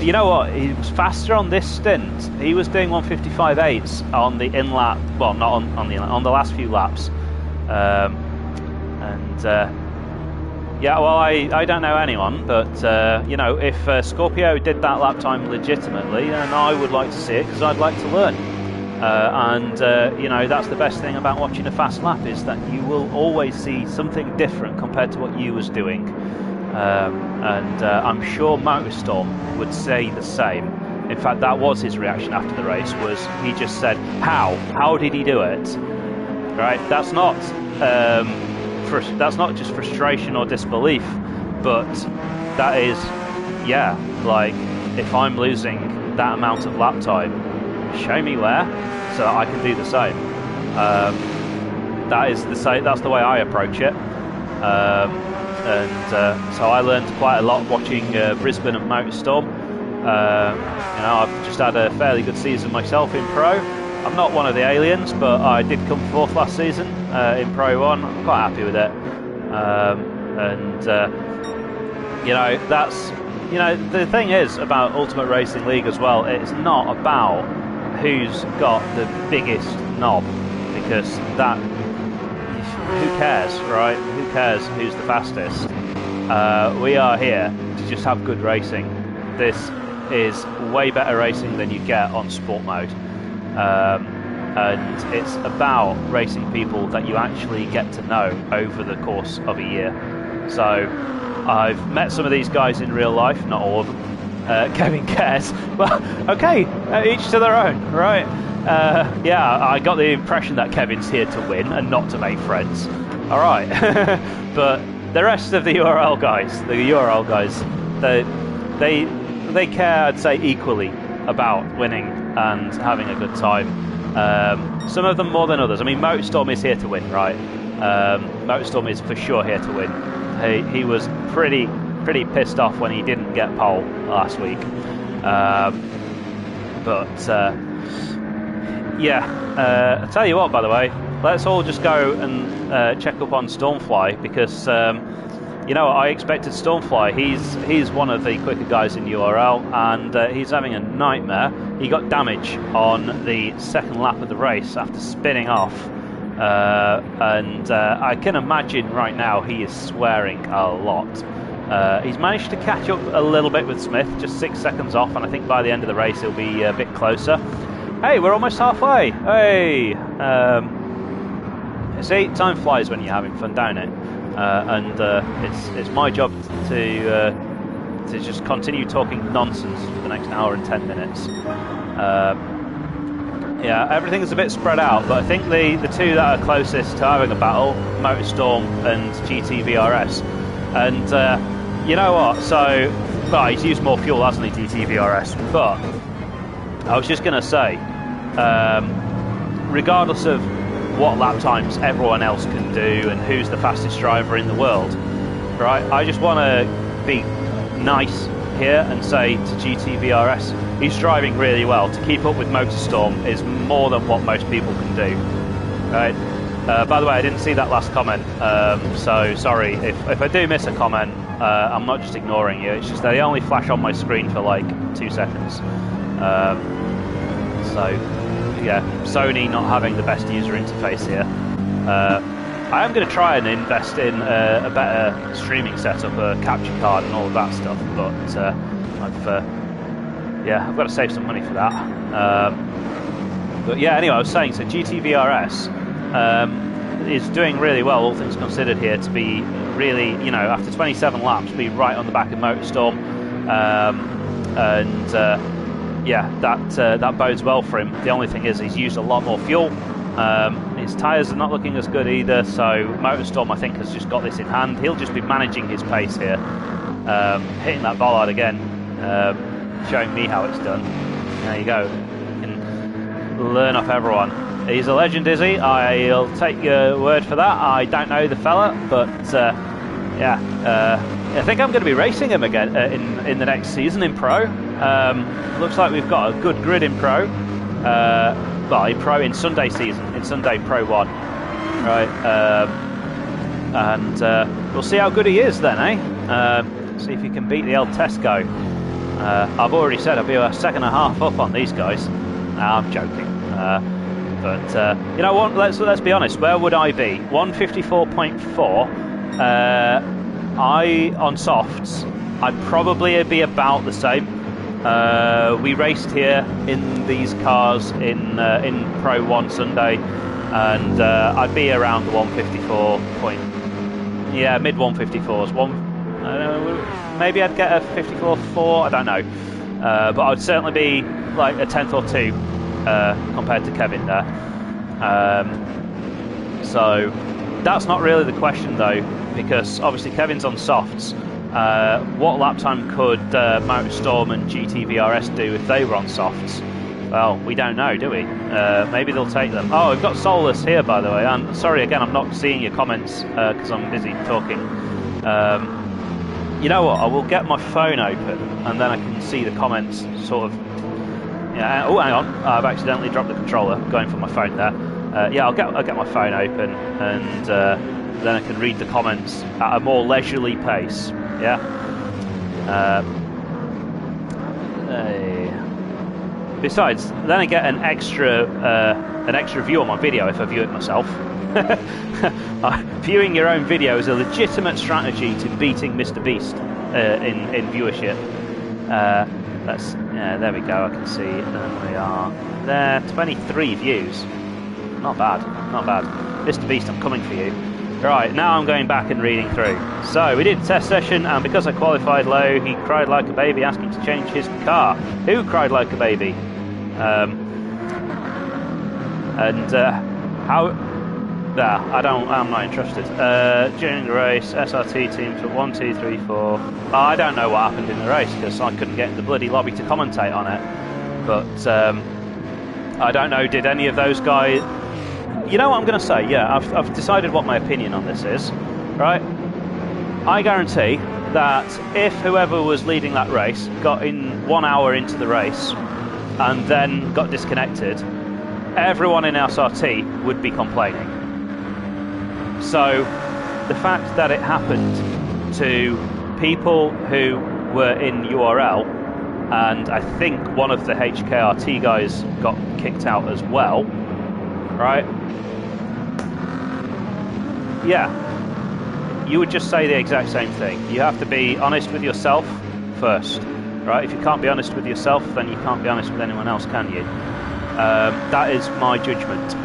S1: You know what? He was faster on this stint. He was doing 1:55.8 on the in-lap. Well, not on the last few laps. Yeah, well, I don't know anyone, but you know, if Scorpio did that lap time legitimately, then I would like to see it because I'd like to learn. You know, that's the best thing about watching a fast lap, is that you will always see something different compared to what you was doing. I'm sure Motorstorm would say the same. In fact, that was his reaction after the race. Was he just said, "How did he do it?" Right? That's not just frustration or disbelief, but that is, yeah, like, if I'm losing that amount of lap time, show me where, so I can do the same. That's the way I approach it. So I learned quite a lot watching Brisbane and Motorstorm. You know, I've just had a fairly good season myself in Pro. I'm not one of the aliens, but I did come 4th last season in Pro 1. I'm quite happy with it. You know, that's, you know, the thing is about Ultimate Racing League as well, it's not about who's got the biggest knob, because that, who cares, right? Who cares who's the fastest? We are here to just have good racing. This is way better racing than you get on sport mode. And it's about racing people that you actually get to know over the course of a year. So I've met some of these guys in real life, not all of them. Kevin cares. Well, okay, each to their own, right? Yeah, I got the impression that Kevin's here to win and not to make friends. All right. But the rest of the URL guys, they care, I'd say, equally about winning and having a good time. Some of them more than others. I mean, Motorstorm is here to win, right? Motorstorm is for sure here to win. He was pretty pissed off when he didn't get pole last week. Yeah, I'll tell you what, by the way, let's all just go and check up on Stormfly, because you know, I expected Stormfly. He's one of the quicker guys in URL, and he's having a nightmare. He got damage on the second lap of the race after spinning off, and I can imagine right now he is swearing a lot. He's managed to catch up a little bit with Smith, just 6 seconds off, and I think by the end of the race he'll be a bit closer. Hey, we're almost halfway. Hey, see, time flies when you're having fun, don't it? And it's my job to just continue talking nonsense for the next hour and 10 minutes. Yeah, everything's a bit spread out, but I think the two that are closest to having a battle, MotorStorm and GTVRS. And you know what? So, well, he's used more fuel, hasn't he, GTVRS? But I was just going to say, regardless of what lap times everyone else can do and who's the fastest driver in the world, right? I just want to be nice here and say to GTVRS, he's driving really well. To keep up with MotorStorm is more than what most people can do, right? By the way, I didn't see that last comment, so sorry if I do miss a comment. I'm not just ignoring you. It's just that they only flash on my screen for like 2 seconds. So yeah, Sony not having the best user interface here. I am going to try and invest in a better streaming setup, a capture card and all of that stuff, but I've got to save some money for that. But yeah, anyway, I was saying, so GTVRS is doing really well, all things considered here, to be really, you know, after 27 laps, be right on the back of MotorStorm, yeah, that bodes well for him. The only thing is he's used a lot more fuel. His tyres are not looking as good either, so MotorStorm, I think, has just got this in hand. He'll just be managing his pace here, hitting that bollard again, showing me how it's done. There you go. You can learn off everyone. He's a legend, is he? I'll take your word for that. I don't know the fella, but yeah, I think I'm going to be racing him again in the next season in Pro. Looks like we've got a good grid in Pro. Well, in Pro in Sunday season, in Sunday Pro 1, right? And we'll see how good he is then, eh? See if he can beat the old Tesco. I've already said I'll be a second and a half up on these guys. No, I'm joking. But you know what? Let's be honest. Where would I be? 154.4. I on softs. I'd probably be about the same. We raced here in these cars in Pro 1 Sunday, and I'd be around the 154 point. Yeah, mid 154s. Maybe I'd get a 54.4. I don't know, but I'd certainly be like a tenth or two compared to Kevin there. So that's not really the question though, because obviously Kevin's on softs. What lap time could MotorStorm and GTVRS do if they were on softs? Well, we don't know, do we? Maybe they'll take them. Oh, we've got Solus here, by the way. And sorry again, I'm not seeing your comments because I'm busy talking. You know what? I will get my phone open and then I can see the comments. Sort of. Yeah. Oh, hang on. I've accidentally dropped the controller. Going for my phone there. Yeah, I'll get my phone open and then I can read the comments at a more leisurely pace. Yeah. Besides, then I get an extra view on my video if I view it myself. Viewing your own video is a legitimate strategy to beating Mr. Beast in viewership. There we go. I can see, and we are there. 23 views. Not bad. Not bad. Mr. Beast, I'm coming for you. Right, now I'm going back and reading through. So, we did a test session, and because I qualified low, he cried like a baby, asking to change his car. Who cried like a baby? How... There, I'm not interested. During the race, SRT teams were 1, 2, 3, 4... Oh, I don't know what happened in the race, because I couldn't get in the bloody lobby to commentate on it. But, I don't know, did any of those guys... You know what I'm going to say? Yeah, I've decided what my opinion on this is, right? I guarantee that if whoever was leading that race got in 1 hour into the race and then got disconnected, everyone in SRT would be complaining. So the fact that it happened to people who were in URL, and I think one of the HKRT guys got kicked out as well, right? Yeah, you would just say the exact same thing. You have to be honest with yourself first, right? If you can't be honest with yourself, then you can't be honest with anyone else, can you? That is my judgment.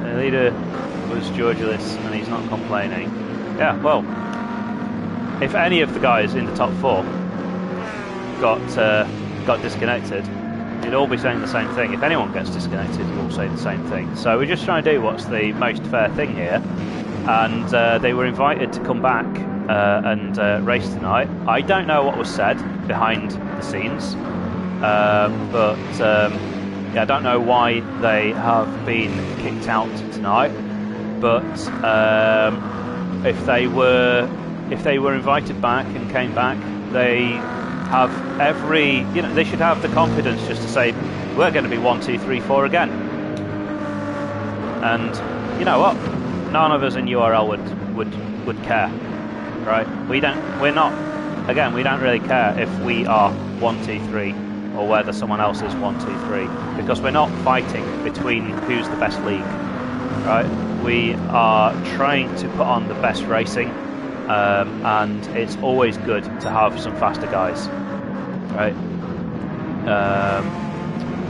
S1: The leader was Georgilis, and he's not complaining. Yeah, well, if any of the guys in the top 4 got disconnected, you'd all be saying the same thing. If anyone gets disconnected, you'll all say the same thing. So we're just trying to do what's the most fair thing here. And they were invited to come back and race tonight. I don't know what was said behind the scenes, but yeah, I don't know why they have been kicked out tonight. But if they were invited back and came back, they have every, they should have the confidence just to say, we're going to be 1, 2, 3, 4 again. And you know what? None of us in URL would care, right? We don't really care if we are 1, 2, 3 or whether someone else is 1, 2, 3, because we're not fighting between who's the best league, right? We are trying to put on the best racing, and it's always good to have some faster guys, right?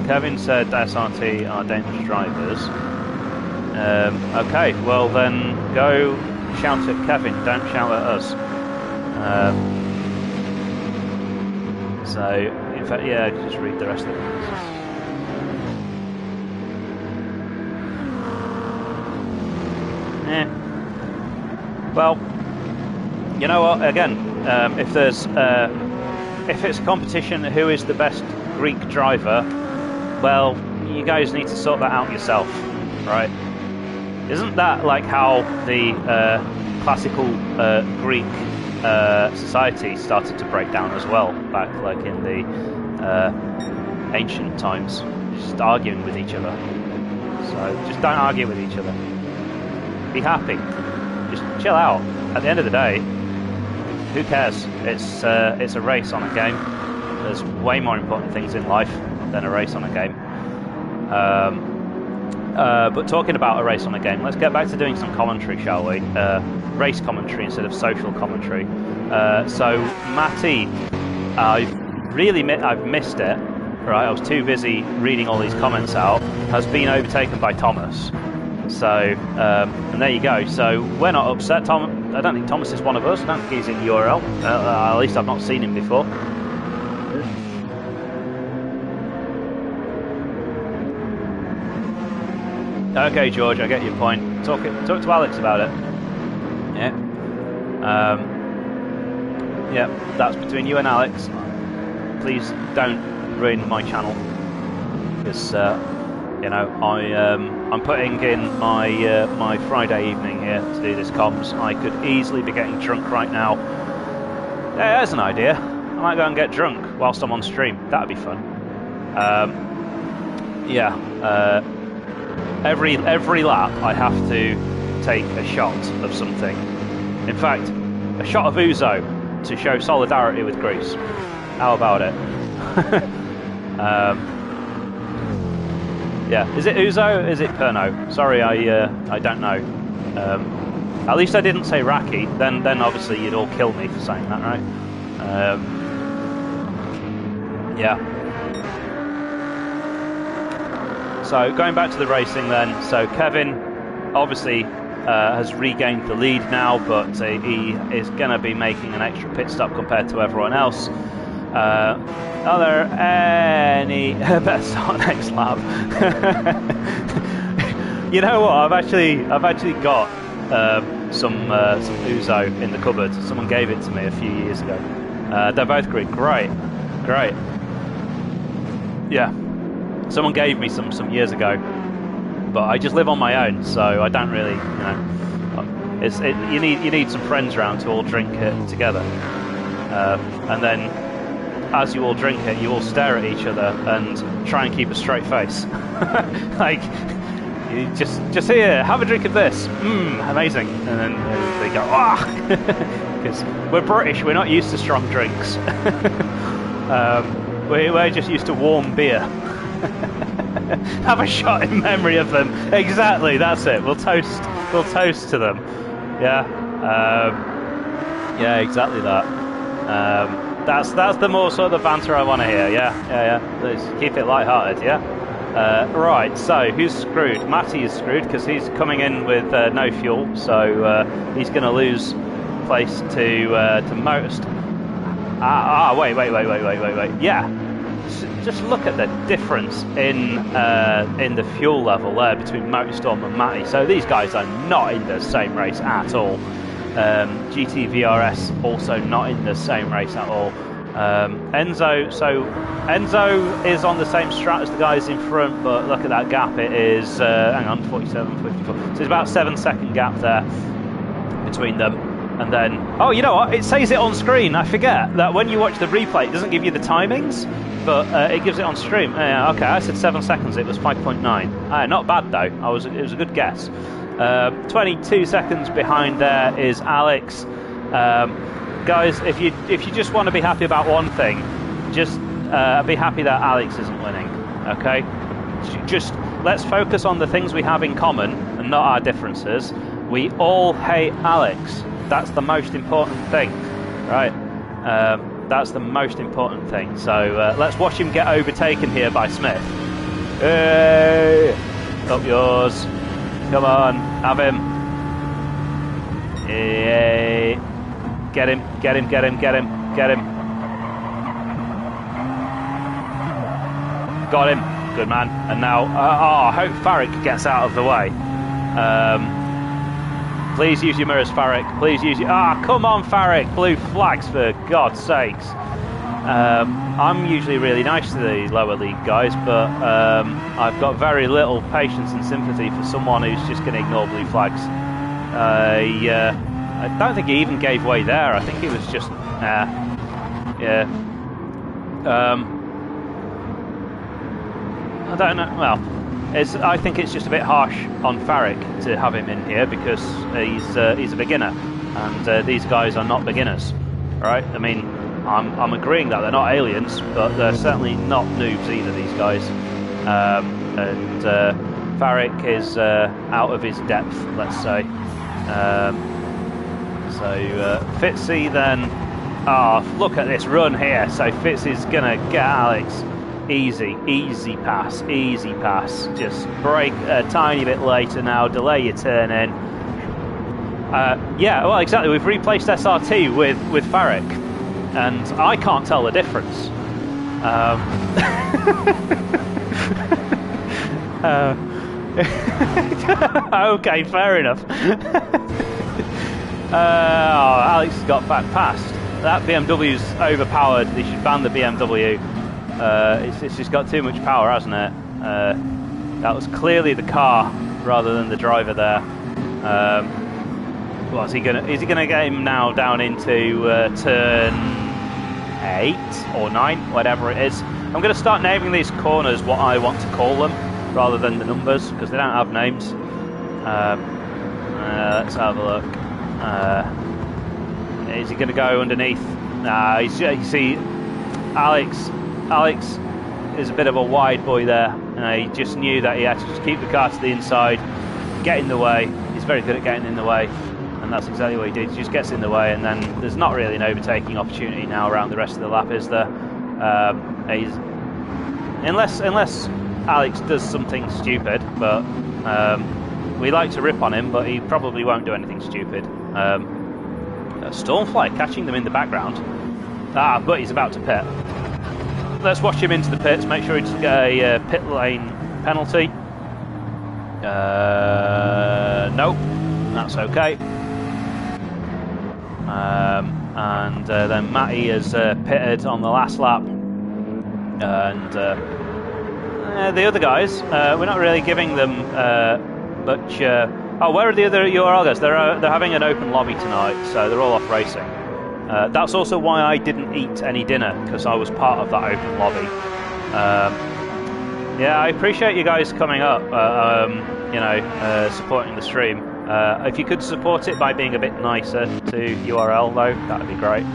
S1: Kevin said SRT are dangerous drivers. Okay, well then go shout at Kevin, don't shout at us. So, in fact, yeah, just read the rest of it. Yeah. Well, you know what? Again, if it's a competition, who is the best Greek driver? Well, you guys need to sort that out yourself, right? Isn't that like how the classical Greek society started to break down as well, back like in the ancient times? Just arguing with each other. So just don't argue with each other. Be happy. Just chill out. At the end of the day, who cares? It's a race on a game. There's way more important things in life than a race on a game. But talking about a race on a game, let's get back to doing some commentary, shall we? Race commentary instead of social commentary. So Matty, I've missed it. Right, I was too busy reading all these comments out. Has been overtaken by Thomas. So and there you go. So we're not upset. Tom, I don't think Thomas is one of us. I don't think he's in URL. At least I've not seen him before. Okay, George, I get your point. Talk to Alex about it. Yeah. Yeah, that's between you and Alex. Please don't ruin my channel, because I'm putting in my Friday evening here to do this comms. I could easily be getting drunk right now. Yeah, there's an idea. I might go and get drunk whilst I'm on stream. That'd be fun. Yeah. Every lap I have to take a shot of something. In fact, a shot of Ouzo to show solidarity with Greece. How about it? Yeah, is it Ouzo? Is it Pernod? Sorry, I don't know. At least I didn't say Raki. Then obviously you'd all kill me for saying that, right? Yeah. So going back to the racing then, so Kevin obviously has regained the lead now, but he is going to be making an extra pit stop compared to everyone else. Are there any bets on next lap? You know what? I've actually got some Ouzo in the cupboard. Someone gave it to me a few years ago. They're both Greek. Great. Yeah. Someone gave me some years ago, but I just live on my own, so I don't really, you need some friends around to all drink it together, and then as you all drink it, you all stare at each other and try and keep a straight face. Like, You just here, have a drink of this. Amazing. And then they go, ah, because we're British, we're not used to strong drinks. We're just used to warm beer. Have a shot in memory of them. Exactly, that's it. We'll toast to them. Yeah. Yeah, exactly that. That's the more sort of banter I want to hear. Yeah. Let's keep it light-hearted. Yeah. Right. So who's screwed? Matty is screwed because he's coming in with no fuel, so he's going to lose place to Most. Wait. Yeah. Just look at the difference in the fuel level there between Motorstorm and Matty. So these guys are not in the same race at all. GTVRS also not in the same race at all. Enzo is on the same strat as the guys in front, but look at that gap. It is hang on, 47, 54. So it's about 7-second gap there between them. And then, oh, you know what? It says it on screen. I forget that when you watch the replay, it doesn't give you the timings, but it gives it on stream. Okay, I said 7 seconds. It was 5.9. Not bad though. It was a good guess. 22 seconds behind there is Alex. Guys, if you just want to be happy about one thing, just be happy that Alex isn't winning. Okay, just let's focus on the things we have in common and not our differences. We all hate Alex. That's the most important thing, right? That's the most important thing. So let's watch him get overtaken here by Smith. Hey, up yours. Come on, have him. Yay. Get him. Got him. Good man. And now, I hope Farrick gets out of the way. Please use your mirrors, Farrick. Please use your... come on, Farrick. Blue flags, for God's sakes. I'm usually really nice to the lower league guys, but I've got very little patience and sympathy for someone who's just going to ignore blue flags. I don't think he even gave way there. I think he was just... yeah. I don't know. Well, I think it's just a bit harsh on Farrick to have him in here because he's a beginner, and these guys are not beginners, right? I mean, I'm agreeing that they're not aliens, but they're certainly not noobs either. These guys, and Farrick is out of his depth, let's say. So Fitzy then. Look at this run here. So Fitzy's gonna get Alex. Easy pass. Just brake a tiny bit later now, delay your turn in. Yeah, well, exactly. We've replaced SRT with Farrick, and I can't tell the difference. Okay, fair enough. Alex has got back past. That BMW's overpowered. They should ban the BMW. It's just got too much power, hasn't it? That was clearly the car rather than the driver there. Is he gonna get him now down into turn 8 or 9, whatever it is? I'm gonna start naming these corners what I want to call them rather than the numbers because they don't have names. Let's have a look. Is he gonna go underneath? Nah, you see, Alex is a bit of a wide boy there. He just knew that he had to just keep the car to the inside, get in the way. He's very good at getting in the way, and that's exactly what he did. He just gets in the way, and then there's not really an overtaking opportunity now around the rest of the lap, is there? Unless Alex does something stupid, but we like to rip on him, but he probably won't do anything stupid. Stormfly catching them in the background. But he's about to pit. Let's watch him into the pits, make sure he doesn't get a pit lane penalty. Nope, that's okay. And then Matty has pitted on the last lap. And the other guys, we're not really giving them much... where are the other URL guys? They're having an open lobby tonight, so they're all off racing. That's also why I didn't eat any dinner, because I was part of that open lobby. Yeah, I appreciate you guys coming up. you know, supporting the stream. If you could support it by being a bit nicer to URL though, that'd be great.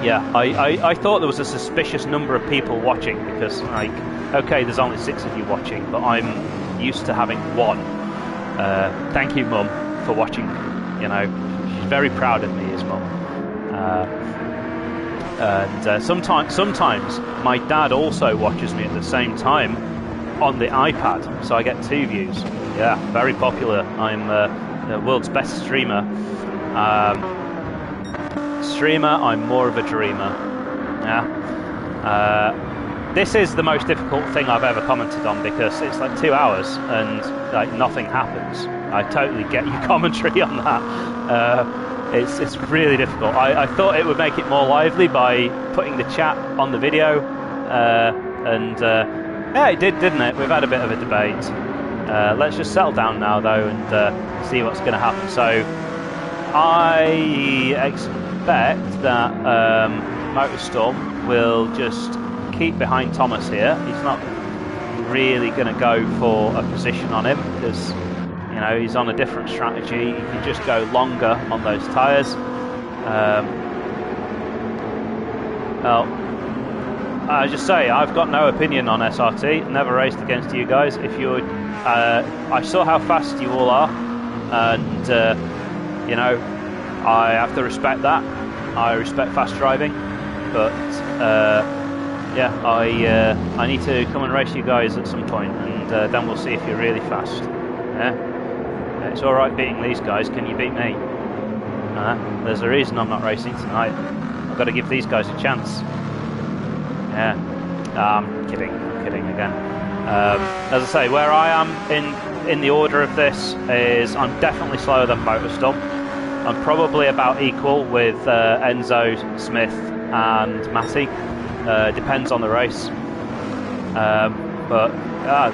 S1: Yeah, I thought there was a suspicious number of people watching because, like, okay, there's only 6 of you watching, but I'm used to having 1. Thank you, Mum, for watching. You know, she's very proud of me as Mum. And sometimes my dad also watches me at the same time on the iPad, so I get 2 views. Yeah, very popular. I'm the world's best streamer. I'm more of a dreamer. Yeah. This is the most difficult thing I've ever commented on because it's like 2 hours and like nothing happens. I totally get your commentary on that. It's really difficult. I thought it would make it more lively by putting the chat on the video, and yeah, it did, didn't it? We've had a bit of a debate. Let's just settle down now, though, and see what's going to happen. So, I expect that Motorstorm will just keep behind Thomas here. He's not really going to go for a position on him because, you know, he's on a different strategy. He can just go longer on those tyres. Well, I just say I've got no opinion on SRT. Never raced against you guys. If you would, I saw how fast you all are, and you know, I have to respect that. I respect fast driving, but yeah, I need to come and race you guys at some point, and then we'll see if you're really fast. Yeah. It's all right beating these guys. Can you beat me? There's a reason I'm not racing tonight. I've got to give these guys a chance. Yeah, I'm kidding again. As I say, where I am in the order of this is I'm definitely slower than Motorstorm. I'm probably about equal with Enzo, Smith and Matty. Depends on the race. But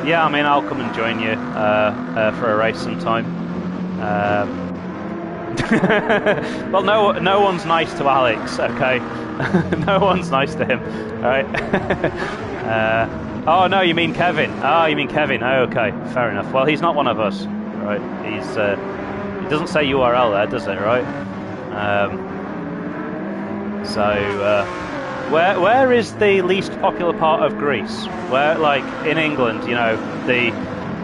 S1: yeah, I mean, I'll come and join you for a race sometime. Well, no one's nice to Alex, okay? No one's nice to him, right? Oh no, you mean Kevin? Oh, you mean Kevin? Oh, okay, fair enough. Well, he's not one of us, right? He doesn't say URL there, does it? Right? Where is the least popular part of Greece? Where, like in England, you know,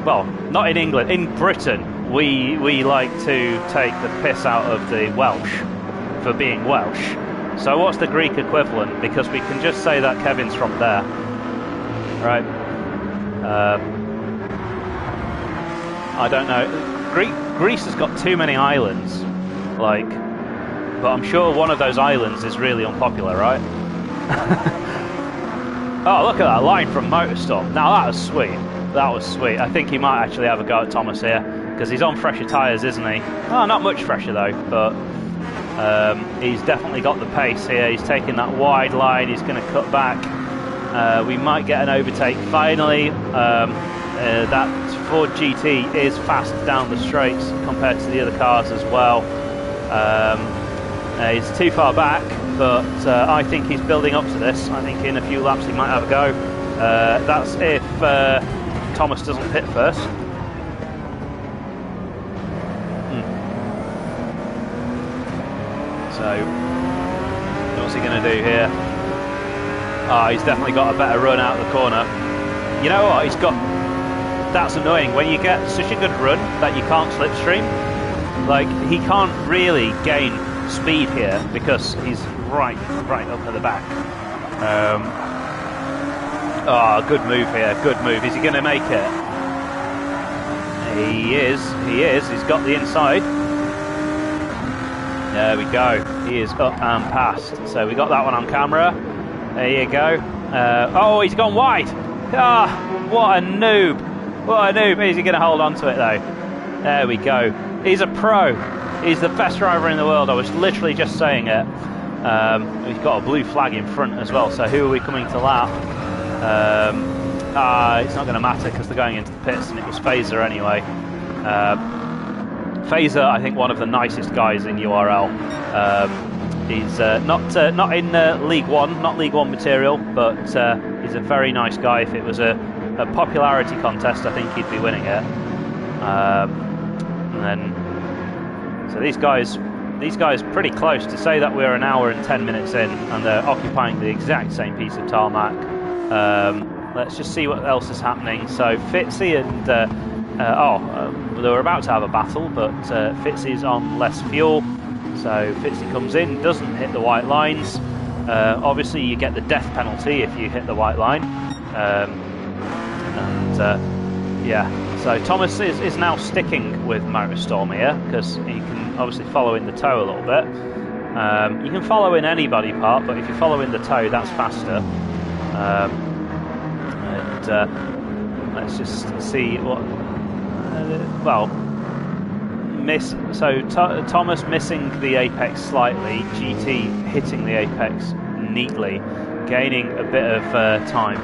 S1: well, not in England, in Britain. We like to take the piss out of the Welsh for being Welsh. So what's the Greek equivalent? Because we can just say that Kevin's from there, right? I don't know. Greece has got too many islands, like, but I'm sure one of those islands is really unpopular, right? Oh, look at that line from Motorstorm. Now that was sweet. That was sweet. I think he might actually have a go at Thomas here, because he's on fresher tyres, isn't he? Oh, not much fresher though, but he's definitely got the pace here. He's taking that wide line, he's going to cut back. We might get an overtake finally. That Ford GT is fast down the straights compared to the other cars as well. He's too far back, but I think he's building up to this. I think in a few laps he might have a go. That's if Thomas doesn't pit first. So, what's he going to do here? Oh, he's definitely got a better run out of the corner. You know what? That's annoying. When you get such a good run that you can't slipstream, like, he can't really gain speed here because he's right up at the back. Oh, good move here. Good move. Is he going to make it? He is. He's got the inside. There we go. He is up and past. So we got that one on camera. There you go. Oh, he's gone wide. Ah, what a noob. What a noob. Is he going to hold on to it though? There we go. He's a pro. He's the best driver in the world. I was literally just saying it. He's got a blue flag in front as well. So who are we coming to lap? It's not going to matter because they're going into the pits and it was Phaser anyway. Phaser, I think, one of the nicest guys in URL. He's not in League One, not League One material, but he's a very nice guy. If it was a a popularity contest, I think he'd be winning it. And then, so these guys pretty close. To say that we're an hour and 10 minutes in and they're occupying the exact same piece of tarmac. Let's just see what else is happening. So Fitzy and they were about to have a battle, but Fitzy's on less fuel. So Fitzy comes in, doesn't hit the white lines. Obviously, you get the death penalty if you hit the white line. Yeah, so Thomas is now sticking with Motorstorm here because he can obviously follow in the tow a little bit. You can follow in any body part, but if you follow in the tow, that's faster. Let's just see what. Thomas missing the apex slightly, GT hitting the apex neatly, gaining a bit of time.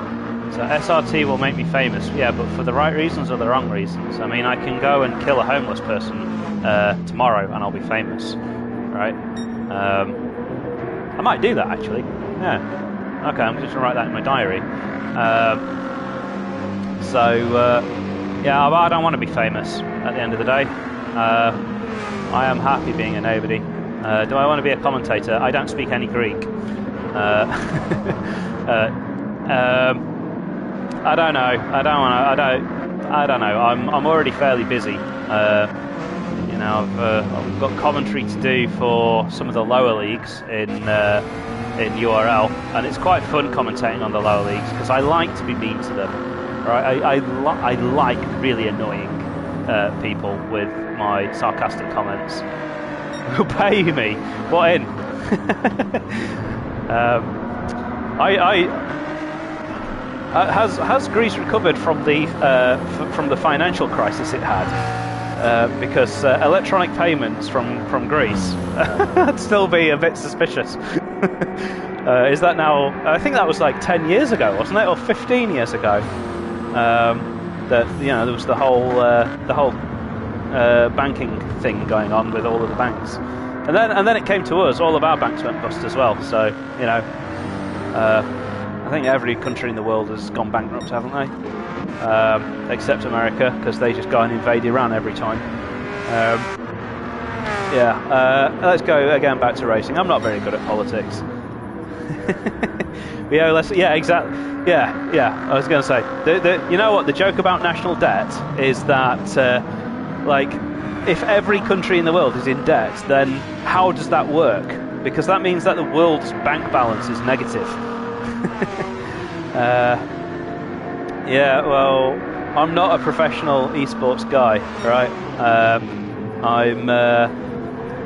S1: So SRT will make me famous, yeah, but for the right reasons or the wrong reasons. I mean, I can go and kill a homeless person tomorrow and I'll be famous, right? I might do that actually, yeah. Okay, I'm just going to write that in my diary. Yeah, I don't want to be famous at the end of the day. I am happy being a nobody. Do I want to be a commentator? I don't speak any Greek. I don't know. I don't know. I'm already fairly busy. You know, I've got commentary to do for some of the lower leagues in URL, and it's quite fun commentating on the lower leagues because I like to be mean to them. Right? I like really annoying people with my sarcastic comments. Who pay me? What in? Has Greece recovered from the financial crisis it had? Because electronic payments from Greece would still be a bit suspicious. Is that now? I think that was like 10 years ago, wasn't it, or 15 years ago? That there was the whole banking thing going on with all of the banks, and then it came to us. All of our banks went bust as well. So I think every country in the world has gone bankrupt, haven't they? Except America, because they just go and invade Iran every time. Let's go again back to racing. I'm not very good at politics. Exactly. Yeah. I was going to say, you know what? The joke about national debt is that, if every country in the world is in debt, then how does that work? Because that means that the world's bank balance is negative. Well, I'm not a professional esports guy, right?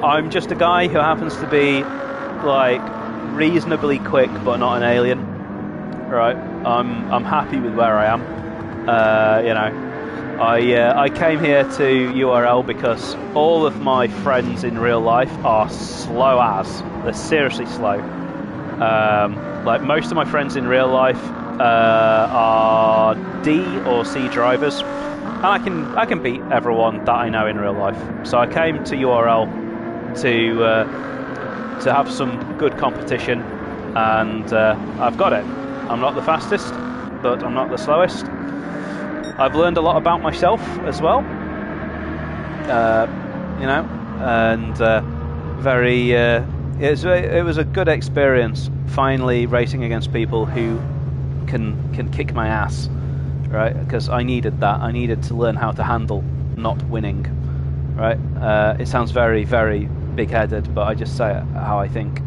S1: I'm just a guy who happens to be reasonably quick, but not an alien, right? I'm happy with where I am. I came here to URL because all of my friends in real life are slow as. They're seriously slow. Most of my friends in real life are D or C drivers, and I can beat everyone that I know in real life. So I came to URL to have some good competition, and I've got it. I'm not the fastest, but I'm not the slowest. I've learned a lot about myself as well, and it was a good experience finally racing against people who can kick my ass, right? Because I needed that. I needed to learn how to handle not winning, right? It sounds very, very big-headed, but I just say it how I think.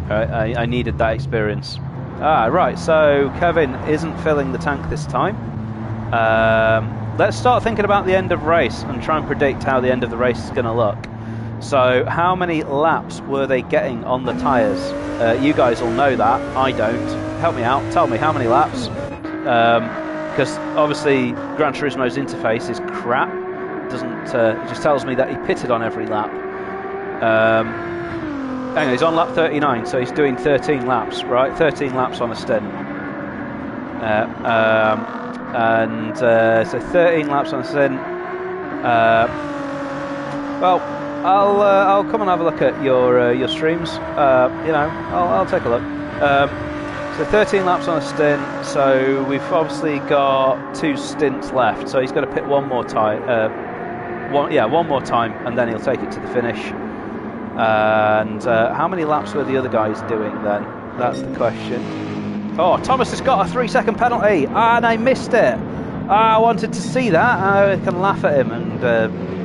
S1: Right? I needed that experience. Right. So Kevin isn't filling the tank this time. Let's start thinking about the end of race and try and predict how the end of the race is going to look. So how many laps were they getting on the tyres? You guys all know that. I don't. Help me out. Tell me how many laps. Because obviously Gran Turismo's interface is crap. It just tells me that he pitted on every lap. Hang on, he's on lap 39, so he's doing 13 laps, right? 13 laps on a stint. So 13 laps on a stint. Well, I'll come and have a look at your streams. I'll take a look. So 13 laps on a stint, so we've obviously got 2 stints left, so he's got to pit one more time, one more time, and then he'll take it to the finish. And how many laps were the other guys doing then? That's the question. Oh, Thomas has got a 3-second penalty, and I missed it. I wanted to see that. I can laugh at him and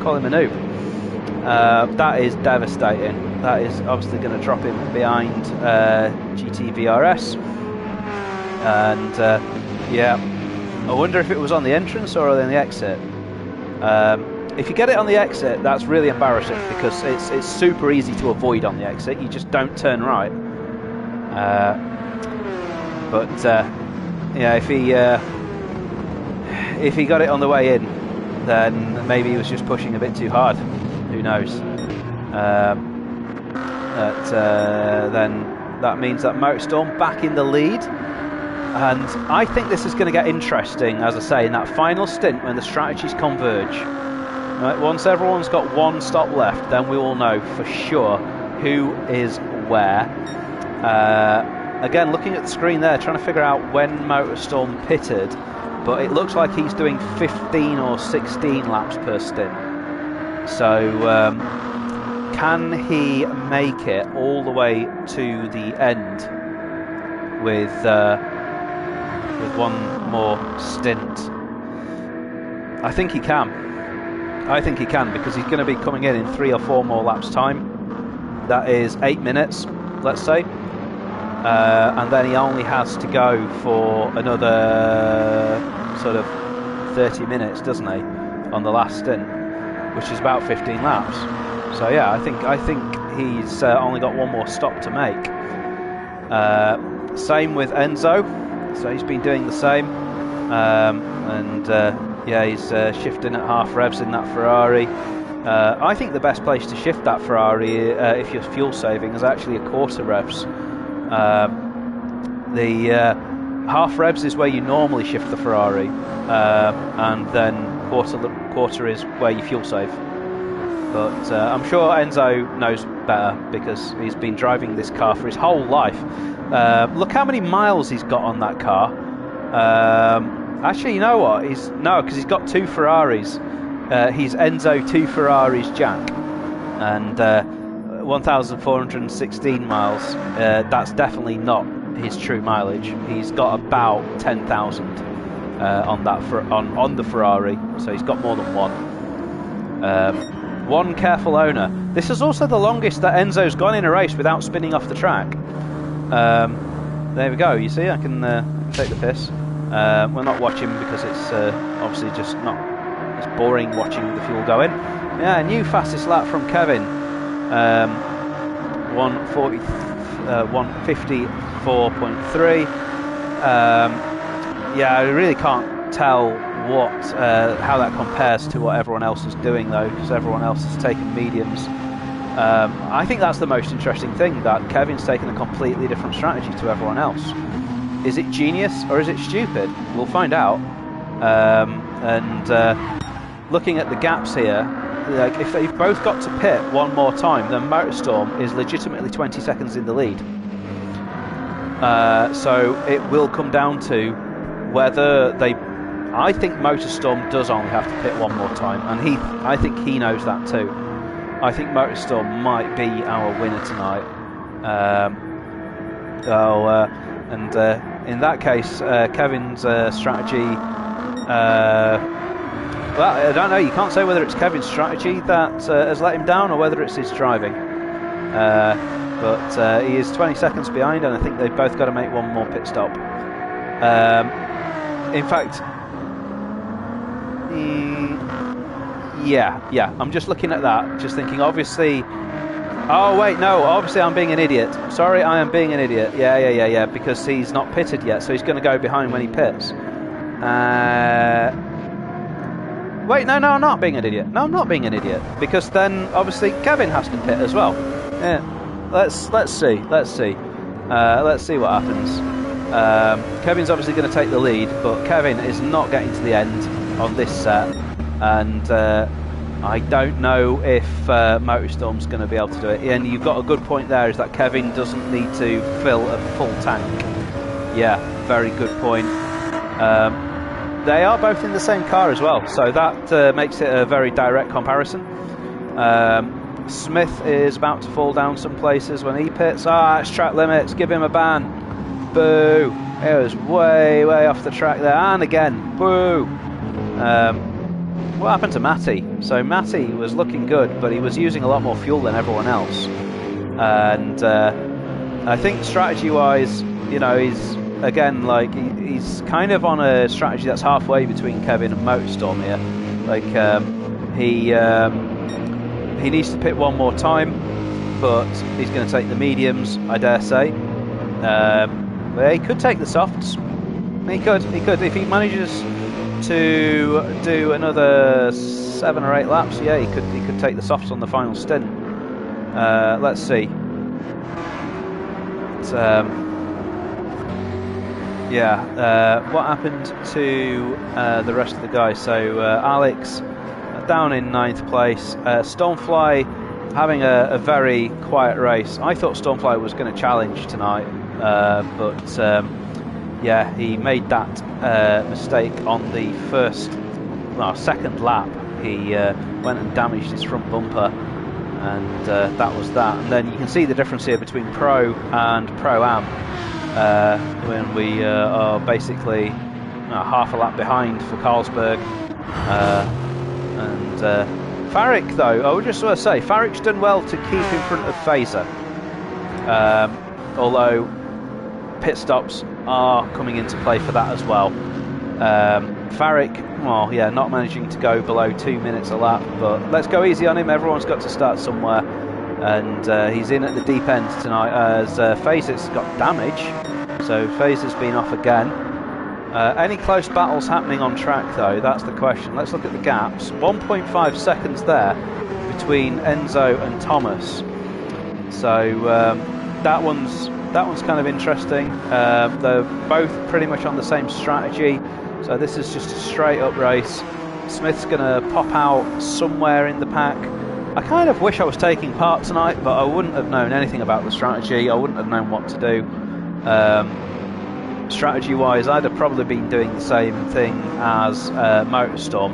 S1: call him a noob. That is devastating. That is obviously going to drop him behind GTVRS. And yeah, I wonder if it was on the entrance or on the exit. If you get it on the exit, that's really embarrassing because it's super easy to avoid on the exit. You just don't turn right. But yeah, if he got it on the way in, then maybe he was just pushing a bit too hard. Who knows? Then that means that Motorstorm back in the lead. And I think this is going to get interesting, as I say, in that final stint when the strategies converge. Right, once everyone's got one stop left, then we will know for sure who is where. Again, looking at the screen there, trying to figure out when Motorstorm pitted, but it looks like he's doing 15 or 16 laps per stint. So can he make it all the way to the end with one more stint? I think he can. I think he can, because he's going to be coming in 3 or 4 more laps time. That is 8 minutes, let's say. And then he only has to go for another sort of 30 minutes, doesn't he, on the last stint, which is about 15 laps. So yeah, I think he's only got one more stop to make. Same with Enzo, so he's been doing the same, yeah, he's shifting at half revs in that Ferrari. I think the best place to shift that Ferrari, if you're fuel saving, is actually a quarter revs. The half revs is where you normally shift the Ferrari, and then quarter is where you fuel save. But I'm sure Enzo knows better because he's been driving this car for his whole life. Look how many miles he's got on that car. Actually, you know what? Because he's got 2 Ferraris. He's Enzo 2 Ferraris Jack, and 1,416 miles. That's definitely not his true mileage. He's got about 10,000 on that on the Ferrari, so he's got more than one. One careful owner. This is also the longest that Enzo's gone in a race without spinning off the track. There we go. You see, I can take the piss. We're not watching because it's obviously just not. It's boring watching the fuel go in. Yeah, new fastest lap from Kevin. 154.3. Yeah, I really can't tell how that compares to what everyone else is doing though, because everyone else has taken mediums. I think that's the most interesting thing, that Kevin's taken a completely different strategy to everyone else. Is it genius or is it stupid? We'll find out. Looking at the gaps here, like if they've both got to pit one more time, then Motorstorm is legitimately 20 seconds in the lead. So it will come down to whether they. I think Motorstorm does only have to pit one more time, and I think he knows that too. I think Motorstorm might be our winner tonight. In that case, Kevin's strategy. Well, I don't know. You can't say whether it's Kevin's strategy that has let him down or whether it's his driving. But he is 20 seconds behind, and I think they've both got to make one more pit stop. In fact, yeah. I'm just looking at that, just thinking. Obviously, oh wait, no. Obviously, I'm being an idiot. Sorry, I am being an idiot. Yeah. Because he's not pitted yet, so he's going to go behind when he pits. Wait, no, I'm not being an idiot. No, I'm not being an idiot, because then obviously Kevin has to pit as well. Yeah, let's see. Let's see what happens. Kevin's obviously going to take the lead, but Kevin is not getting to the end on this set, and I don't know if Motorstorm's going to be able to do it. And you've got a good point there, is that Kevin doesn't need to fill a full tank. Yeah, very good point. They are both in the same car as well, so that makes it a very direct comparison. Smith is about to fall down some places when he pits. It's track limits, give him a ban. Boo! It was way off the track there, and again, boo! What happened to Matty? So Matty was looking good, but he was using a lot more fuel than everyone else. And I think strategy-wise, you know, he's again like he's kind of on a strategy that's halfway between Kevin and Motorstorm here. Like he needs to pit one more time, but he's going to take the mediums, I dare say. But he could take the softs. He could if he manages to do another 7 or 8 laps. Yeah, he could take the softs on the final stint. Let's see. What happened to the rest of the guys? So Alex down in 9th place. Stormfly having a very quiet race. I thought Stormfly was going to challenge tonight, but yeah, he made that mistake on the second lap. He went and damaged his front bumper, and that was that. And then you can see the difference here between Pro and Pro-Am, when we are basically half a lap behind for Carlsberg. And Farrick, though, I would just want to say, Farrick's done well to keep in front of Phaser. Although pit stops are coming into play for that as well. Farrick, well, yeah, not managing to go below 2 minutes a lap, but let's go easy on him. Everyone's got to start somewhere, and he's in at the deep end tonight as Phaser's got damage, so Phaser's been off again. Any close battles happening on track, though? That's the question. Let's look at the gaps. 1.5 seconds there between Enzo and Thomas. So that one's kind of interesting. They're both pretty much on the same strategy. So this is just a straight up race. Smith's going to pop out somewhere in the pack. I kind of wish I was taking part tonight, but I wouldn't have known anything about the strategy. I wouldn't have known what to do. Strategy wise, I'd have probably been doing the same thing as Motorstorm,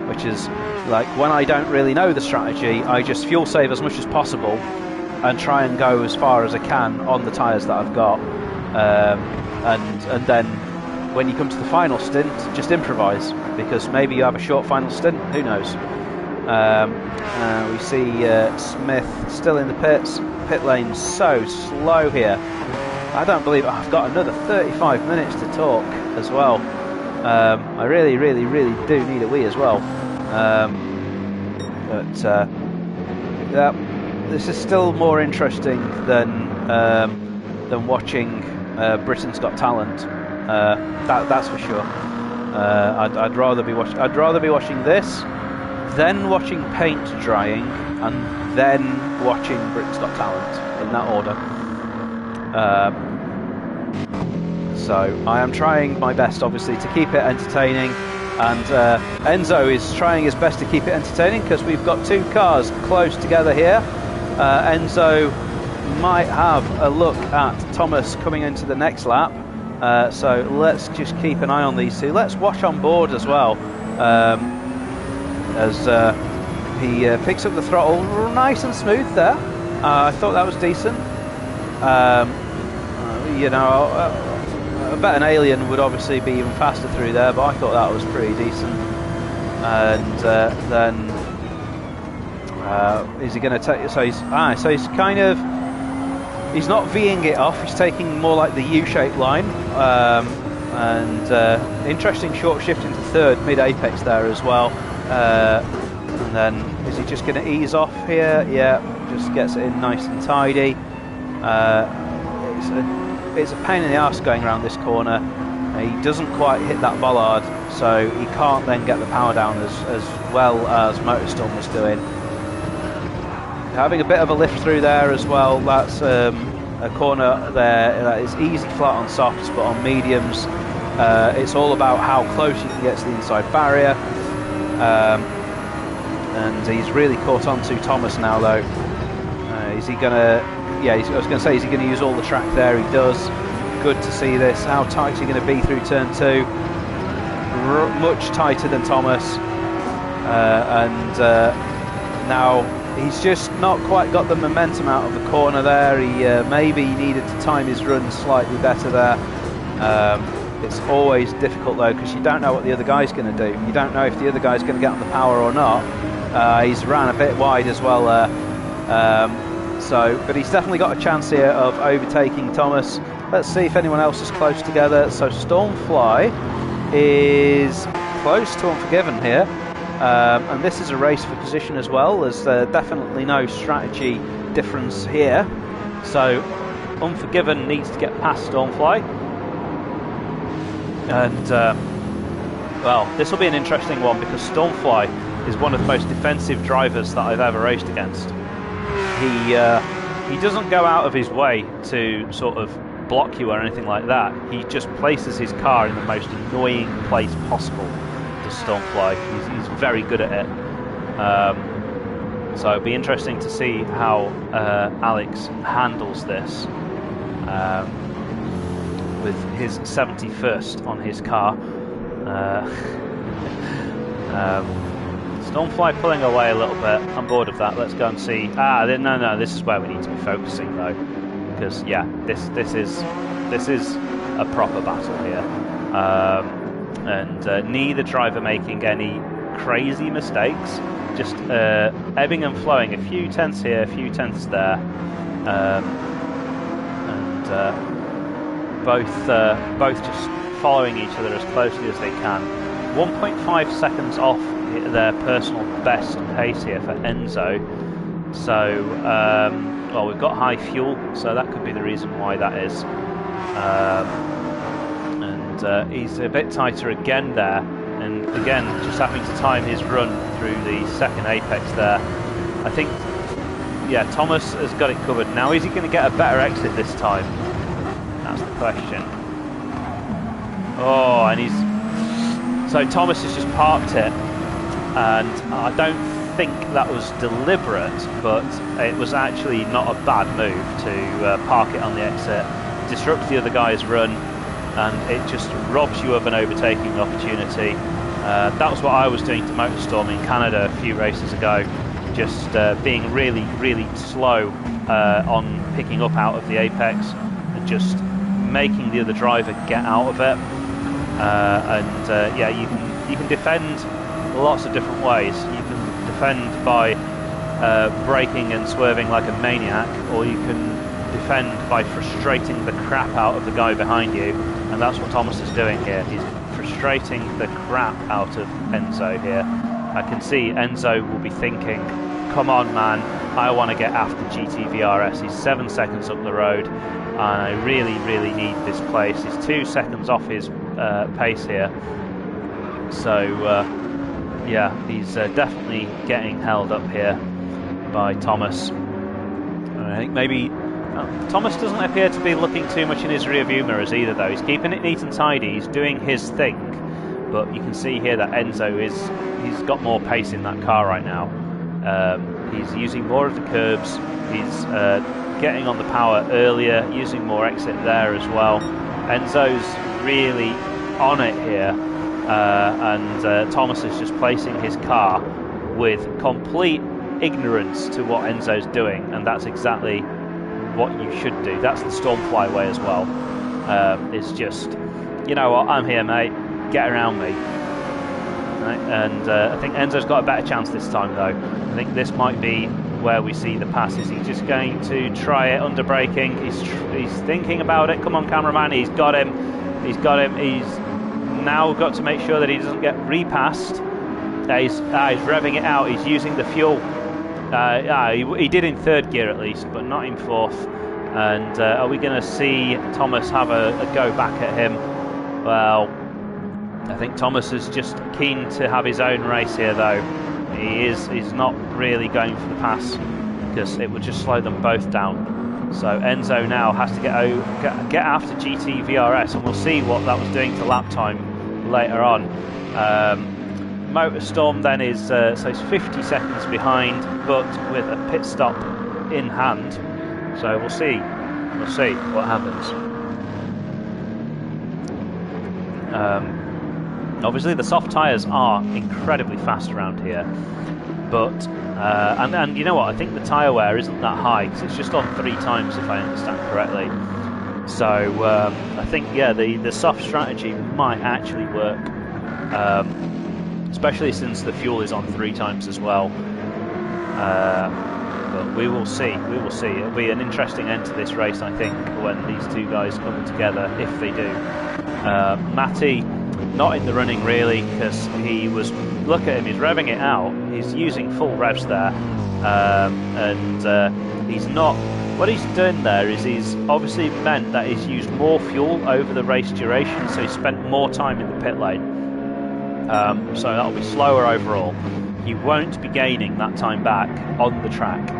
S1: which is like when I don't really know the strategy, I just fuel save as much as possible and try and go as far as I can on the tyres that I've got, and then when you come to the final stint, just improvise, because maybe you have a short final stint, who knows. We see Smith still in the pit lane, so slow here. I don't believe I've got another 35 minutes to talk as well. I really do need a wee as well. Yeah, this is still more interesting than watching Britain's Got Talent. That's for sure. I'd rather be watching this, then watching paint drying, and then watching Britain's Got Talent in that order. So I am trying my best, obviously, to keep it entertaining, and Enzo is trying his best to keep it entertaining because we've got two cars close together here. Enzo might have a look at Thomas coming into the next lap, so let's just keep an eye on these two. Let's watch on board as well, as he picks up the throttle nice and smooth there. I thought that was decent. You know, I bet an alien would obviously be even faster through there, but I thought that was pretty decent. And then is he going to take? So he's kind of, he's not V'ing it off. He's taking more like the U-shaped line. And interesting short shift into third, mid apex there as well. And then is he just going to ease off here? Yeah, just gets it in nice and tidy. It's a pain in the arse going around this corner. He doesn't quite hit that bollard, so he can't then get the power down as well as Motorstorm was doing. Having a bit of a lift through there as well. That's a corner there that is easy flat on softs, but on mediums it's all about how close you can get to the inside barrier. And he's really caught on to Thomas now, though. Is he going to... Yeah, I was going to say, is he going to use all the track there? He does. good to see this. How tight is he going to be through turn 2? Much tighter than Thomas, and now he's just not quite got the momentum out of the corner there. He maybe needed to time his run slightly better there. It's always difficult though, because you don't know what the other guy's going to do. You don't know if the other guy's going to get on the power or not. He's ran a bit wide as well there, but he's definitely got a chance here of overtaking Thomas. Let's see if anyone else is close together. So Stormfly is close to Unforgiven here, and this is a race for position as well. There's definitely no strategy difference here, so Unforgiven needs to get past Stormfly, and well, this will be an interesting one because Stormfly is one of the most defensive drivers that I've ever raced against. He doesn't go out of his way to sort of block you or anything like that. He just places his car in the most annoying place possible to Stormfly. He's very good at it. So it'll be interesting to see how Alex handles this with his 71st on his car. Stormfly pulling away a little bit. I'm bored of that. Let's go and see. No, this is where we need to be focusing though, because yeah, this is a proper battle here, and neither driver making any crazy mistakes. Just ebbing and flowing. A few tenths here, a few tenths there, and both just following each other as closely as they can. 1.5 seconds off their personal best pace here for Enzo. So, well, we've got high fuel, so that could be the reason why that is. And he's a bit tighter again there, and again just having to time his run through the second apex there. I think, yeah, Thomas has got it covered. Now, is he going to get a better exit this time? That's the question. Oh, and so Thomas has just parked it, and I don't think that was deliberate, but it was actually not a bad move to park it on the exit, disrupts the other guy's run, and it just robs you of an overtaking opportunity. That was what I was doing to Motorstorm in Canada a few races ago, just being really, really slow on picking up out of the apex and just making the other driver get out of it. Yeah, you can defend lots of different ways. You can defend by braking and swerving like a maniac, or you can defend by frustrating the crap out of the guy behind you, and that's what Thomas is doing here. He's frustrating the crap out of Enzo here. I can see Enzo will be thinking, come on man, I want to get after GTVRS. He's 7 seconds up the road, and I really, really need this place. He's 2 seconds off his pace here. So, yeah, he's definitely getting held up here by Thomas. I think maybe Thomas doesn't appear to be looking too much in his rear view mirrors either though. He's keeping it neat and tidy, he's doing his thing, but you can see here that Enzo he's got more pace in that car right now. He's using more of the curbs, he's getting on the power earlier, using more exit there as well. Enzo's really on it here. And Thomas is just placing his car with complete ignorance to what Enzo's doing, and that's exactly what you should do. That's the Stormfly way as well. It's just, you know what, I'm here mate, get around me. Right? And I think Enzo's got a better chance this time though. I think this might be where we see the pass. Is he just going to try it under braking? He's thinking about it. Come on cameraman, he's got him. He's now got to make sure that he doesn't get repassed. He's revving it out, he's using the fuel. He did in third gear at least, but not in fourth. And are we going to see Thomas have a go back at him? Well, I think Thomas is just keen to have his own race here though. He's not really going for the pass because it would just slow them both down. So Enzo now has to get after GTVRS, and we'll see what that was doing to lap time later on. Motorstorm then is so he's 50 seconds behind, but with a pit stop in hand. So we'll see what happens.
S2: Obviously, the soft tyres are incredibly fast around here, but and you know what? I think the tyre wear isn't that high because it's just on 3 times, if I understand correctly. So I think, yeah, the soft strategy might actually work, especially since the fuel is on 3 times as well. But we will see. We will see. It'll be an interesting end to this race, I think, when these two guys come together, if they do. Matty, not in the running really, because he was, look at him, he's revving it out, he's using full revs there, and he's not, what he's done there is he's obviously meant that he's used more fuel over the race duration, so he spent more time in the pit lane, so that'll be slower overall. You won't be gaining that time back on the track,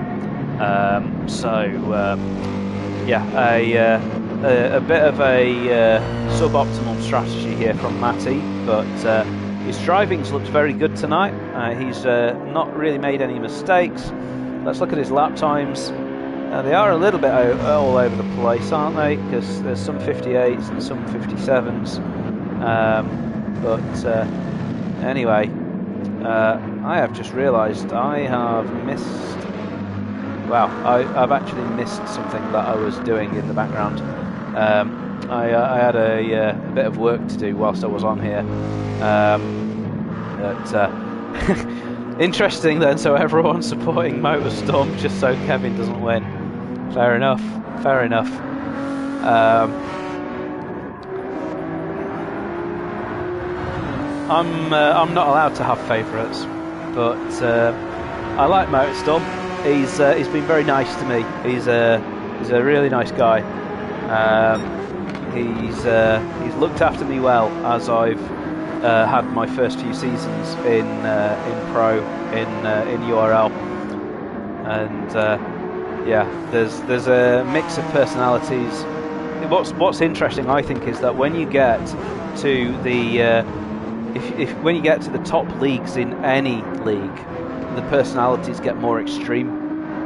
S2: yeah, a bit of a suboptimal strategy here from Matty, but his driving's looked very good tonight. He's not really made any mistakes. Let's look at his lap times. They are a little bit all over the place, aren't they? Because there's some 58s and some 57s. Anyway, I have just realised I have missed... Wow, I've actually missed something that I was doing in the background. I had a bit of work to do whilst I was on here. Interesting then, so everyone's supporting Motorstorm just so Kevin doesn't win. Fair enough, fair enough. I'm not allowed to have favourites, but I like Motorstorm. He's been very nice to me. He's a really nice guy. He's looked after me well as I've had my first few seasons in pro in URL, and yeah, there's a mix of personalities. What's interesting, I think, is that when you get to the when you get to the top leagues in any league, the personalities get more extreme.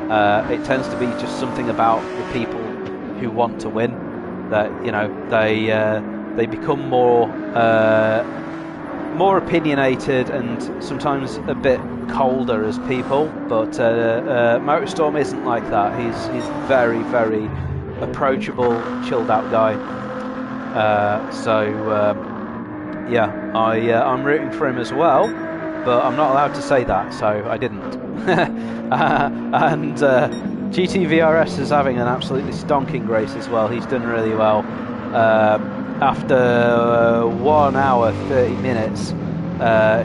S2: It tends to be just something about the people who want to win that, you know, they become more opinionated and sometimes a bit colder as people. But Motorstorm isn't like that. He's very, very approachable, chilled out guy. Yeah, I'm rooting for him as well, but I'm not allowed to say that, so I didn't. And GTVRS is having an absolutely stonking race as well. He's done really well. After 1 hour 30 minutes,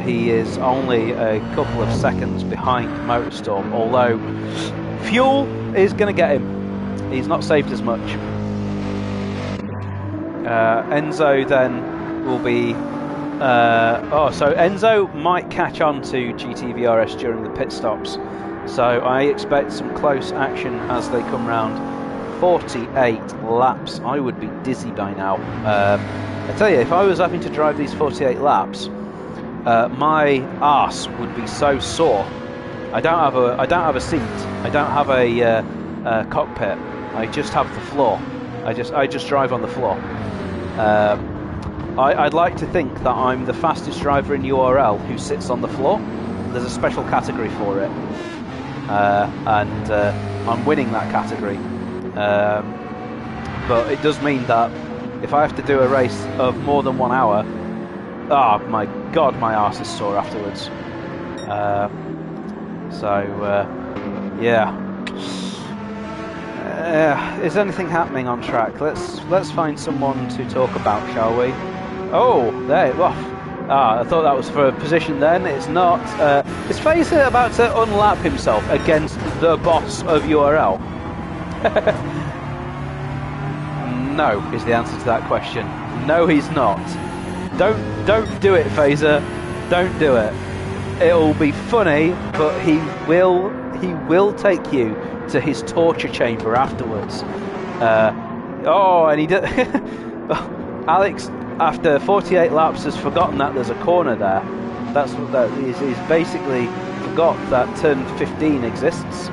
S2: he is only a couple of seconds behind Motorstorm, although fuel is going to get him. He's not saved as much. Enzo then will be... so Enzo might catch on to GTVRS during the pit stops, so I expect some close action as they come round. 48 laps, I would be dizzy by now. I tell you, if I was having to drive these 48 laps, my arse would be so sore. I don't have a seat. I don't have a cockpit. I just have the floor. I just drive on the floor. I'd like to think that I'm the fastest driver in URL who sits on the floor. There's a special category for it, and I'm winning that category. But it does mean that if I have to do a race of more than 1 hour, oh my god, my arse is sore afterwards. Yeah. Is anything happening on track? Let's find someone to talk about, shall we? Oh, there. Well, I thought that was for a position. Then it's not. Is Fazer about to unlap himself against the boss of URL? No, is the answer to that question. No, he's not. Don't do it, Fazer. Don't do it. It'll be funny, but he will take you to his torture chamber afterwards. And he did. Alex, after 48 laps, has forgotten that there's a corner there. That's what that is. He's basically forgot that turn 15 exists.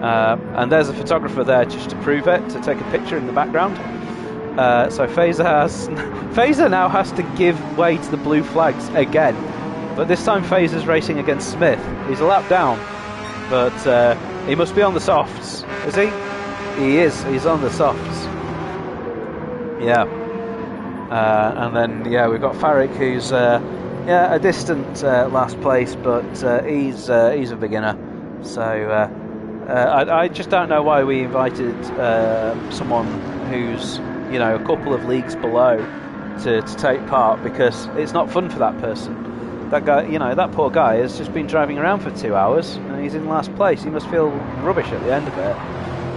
S2: And there's a photographer there just to prove it, to take a picture in the background. So Fazer now has to give way to the blue flags again, but this time Fazer's racing against Smith. He's a lap down, but he must be on the softs, is he? He is. He's on the softs. Yeah. And then we've got Farrick, who's a distant last place, but he's a beginner. So I just don't know why we invited someone who's a couple of leagues below to take part, because it's not fun for that person. That guy, that poor guy has just been driving around for 2 hours and he's in last place. He must feel rubbish at the end of it.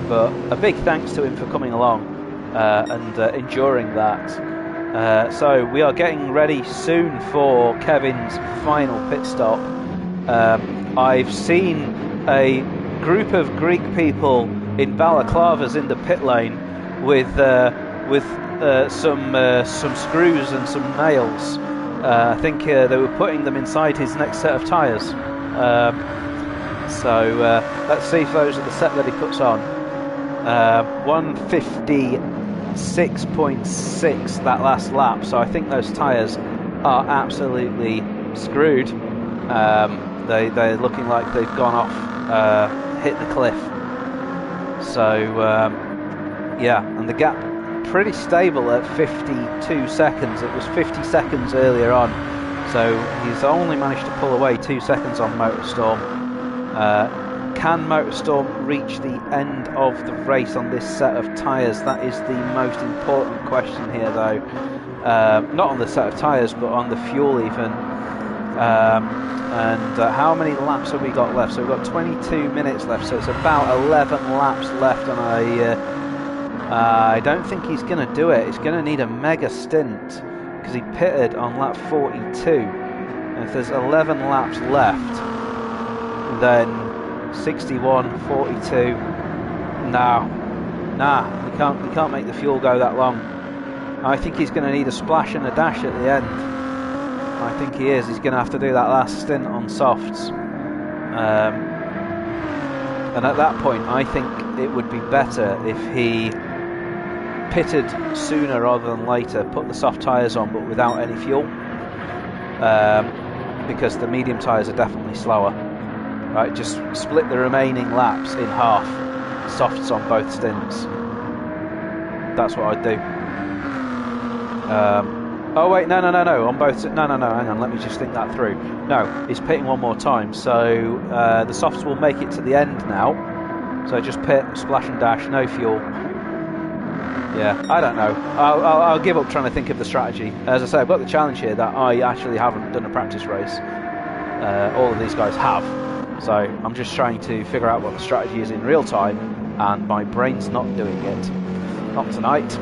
S2: But a big thanks to him for coming along and enduring that. So we are getting ready soon for Kevin's final pit stop. I've seen a group of Greek people in balaclavas in the pit lane with some screws and some nails. I think they were putting them inside his next set of tyres. So let's see if those are the set that he puts on. 156.6 that last lap. So I think those tyres are absolutely screwed. They're looking like they've gone off, hit the cliff. So and the gap pretty stable at 52 seconds. It was 50 seconds earlier on, so he's only managed to pull away 2 seconds on Motorstorm. Can Motorstorm reach the end of the race on this set of tyres? That is the most important question here, though. Not on the set of tyres, but on the fuel even. And how many laps have we got left? So we've got 22 minutes left, so it's about 11 laps left, and I don't think he's going to do it. He's going to need a mega stint, because he pitted on lap 42. And if there's 11 laps left, then 61, 42. Nah, he can't make the fuel go that long. I think he's going to need a splash and a dash at the end. I think he is. He's going to have to do that last stint on softs. And at that point, I think it would be better if he pitted sooner rather than later, put the soft tyres on but without any fuel, because the medium tyres are definitely slower. Right, just split the remaining laps in half, softs on both stints. That's what I'd do. Oh wait, no, on both. No, hang on, let me just think that through. No, he's pitting one more time, so the softs will make it to the end now. So just pit, splash and dash, no fuel. Yeah, I don't know. I'll give up trying to think of the strategy. As I say, I've got the challenge here that I actually haven't done a practice race. All of these guys have. So I'm just trying to figure out what the strategy is in real time, and my brain's not doing it. Not tonight.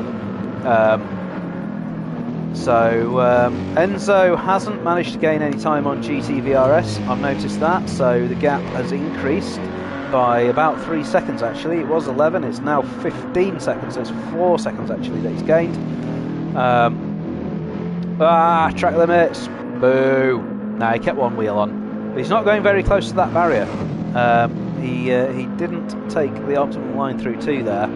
S2: Enzo hasn't managed to gain any time on GT-VRS. I've noticed that. So the gap has increased by about 3 seconds actually. It was 11, it's now 15 seconds, so it's 4 seconds actually that he's gained. Track limits. Boo. No, he kept one wheel on. But he's not going very close to that barrier. He didn't take the optimal line through 2 there,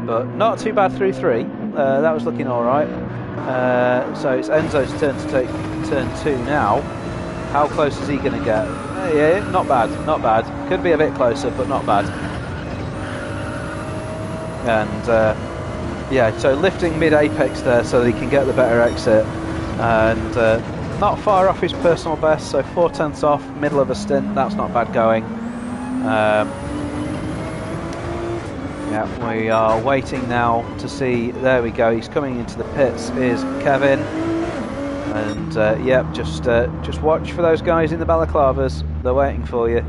S2: but not too bad through 3. That was looking alright. So it's Enzo's turn to take turn 2 now. How close is he going to get? Yeah, not bad. Could be a bit closer, but not bad. And so lifting mid-apex there so that he can get the better exit. And not far off his personal best, so 4/10 off, middle of a stint. That's not bad going. We are waiting now to see. There we go. He's coming into the pits. Is Kevin. And just watch for those guys in the balaclavas. They're waiting for you.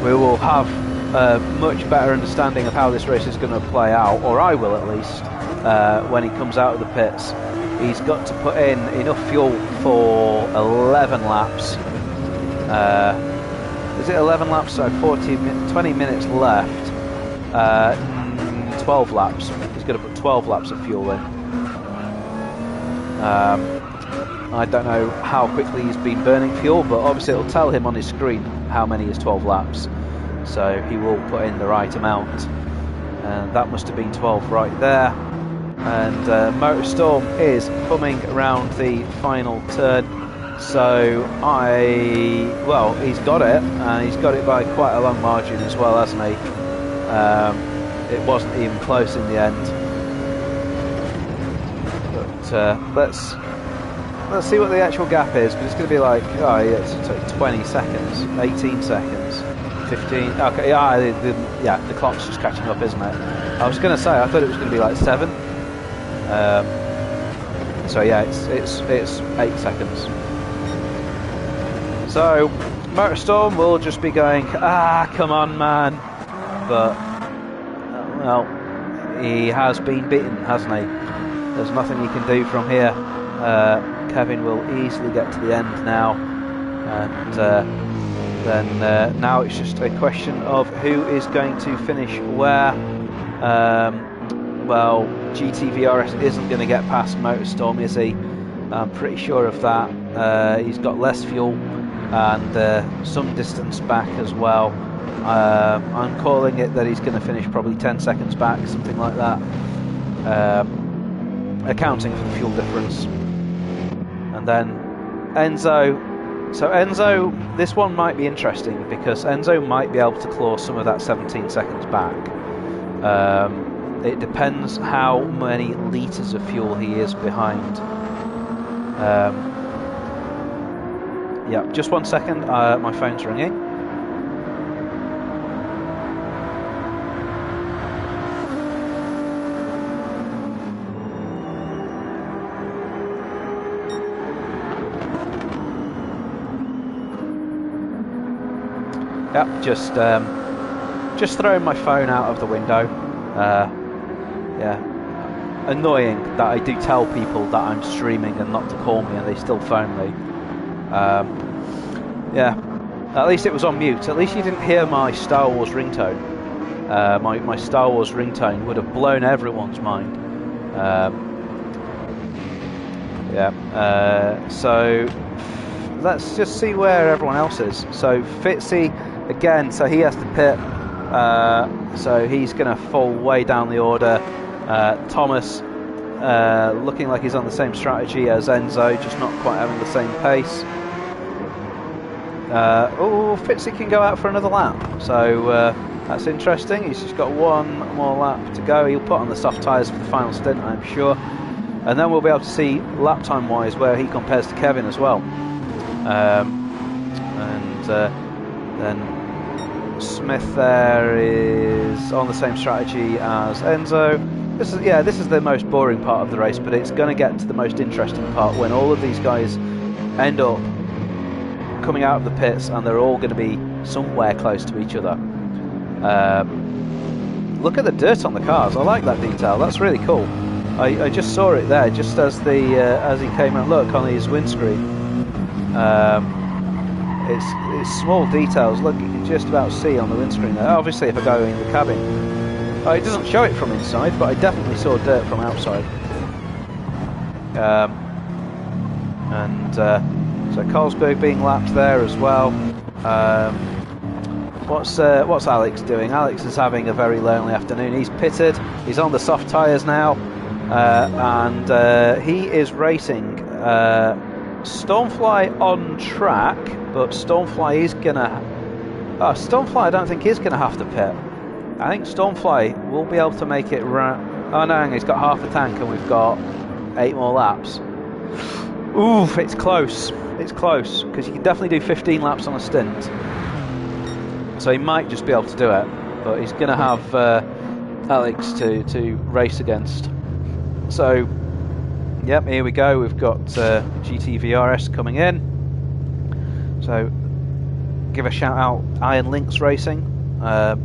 S2: We will have a much better understanding of how this race is going to play out, or I will at least, when he comes out of the pits. He's got to put in enough fuel for 11 laps. Is it 11 laps? So 20 minutes left. 12 laps. He's going to put 12 laps of fuel in. I don't know how quickly he's been burning fuel, but obviously it'll tell him on his screen how many is 12 laps. So he will put in the right amount. and that must have been 12 right there. And Motorstorm is coming around the final turn. So he's got it, and he's got it by quite a long margin as well, hasn't he? It wasn't even close in the end. But let's see what the actual gap is, because it's going to be like, it's 20 seconds, 18 seconds, 15. Okay, yeah, the clock's just catching up, isn't it? I was going to say, I thought it was going to be like 7. So yeah, it's 8 seconds. So Motorstorm will just be going, come on, man. But well, he has been beaten, hasn't he? There's nothing he can do from here. Kevin will easily get to the end now, and then now it's just a question of who is going to finish where. Well, GTVRS isn't going to get past Motorstorm, is he? I'm pretty sure of that. He's got less fuel and some distance back as well. I'm calling it that he's going to finish probably 10 seconds back, something like that, accounting for the fuel difference. And then Enzo. So Enzo, this one might be interesting, because Enzo might be able to claw some of that 17 seconds back. It depends how many litres of fuel he is behind. Yeah, just 1 second, my phone's ringing. Yep, just throwing my phone out of the window. Yeah, annoying that I do tell people that I'm streaming and not to call me, and they still phone me. Yeah, at least it was on mute. At least you didn't hear my Star Wars ringtone. My Star Wars ringtone would have blown everyone's mind. So let's just see where everyone else is. So Fitzy again, so he has to pit. So he's going to fall way down the order. Thomas looking like he's on the same strategy as Enzo, just not quite having the same pace. Fitzy can go out for another lap, so that's interesting. He's just got one more lap to go. He'll put on the soft tyres for the final stint, I'm sure, and then we'll be able to see lap time wise where he compares to Kevin as well. Then Smith there is on the same strategy as Enzo. This is the most boring part of the race, but it's going to get to the most interesting part when all of these guys end up coming out of the pits and they're all going to be somewhere close to each other. Look at the dirt on the cars. I like that detail. That's really cool. I just saw it there just as he came out. Look on his windscreen. It's small details. Look, you can just about see on the windscreen there. Obviously, if I go in the cabin, it doesn't show it from inside, but I definitely saw dirt from outside. So Carlsberg being lapped there as well. What's Alex doing? Alex is having a very lonely afternoon. He's pitted. He's on the soft tyres now, and he is racing Stormfly on track. But Stormfly is gonna. Stormfly, I don't think is gonna have to pit. I think Stormfly will be able to make it round. Oh no, hang on, he's got half a tank, and we've got 8 more laps. Oof, it's close. It's close, because you can definitely do 15 laps on a stint. So he might just be able to do it, but he's going to have Alex to race against. So, yep, here we go. We've got GTVRS coming in. So, give a shout out Iron Lynx Racing, a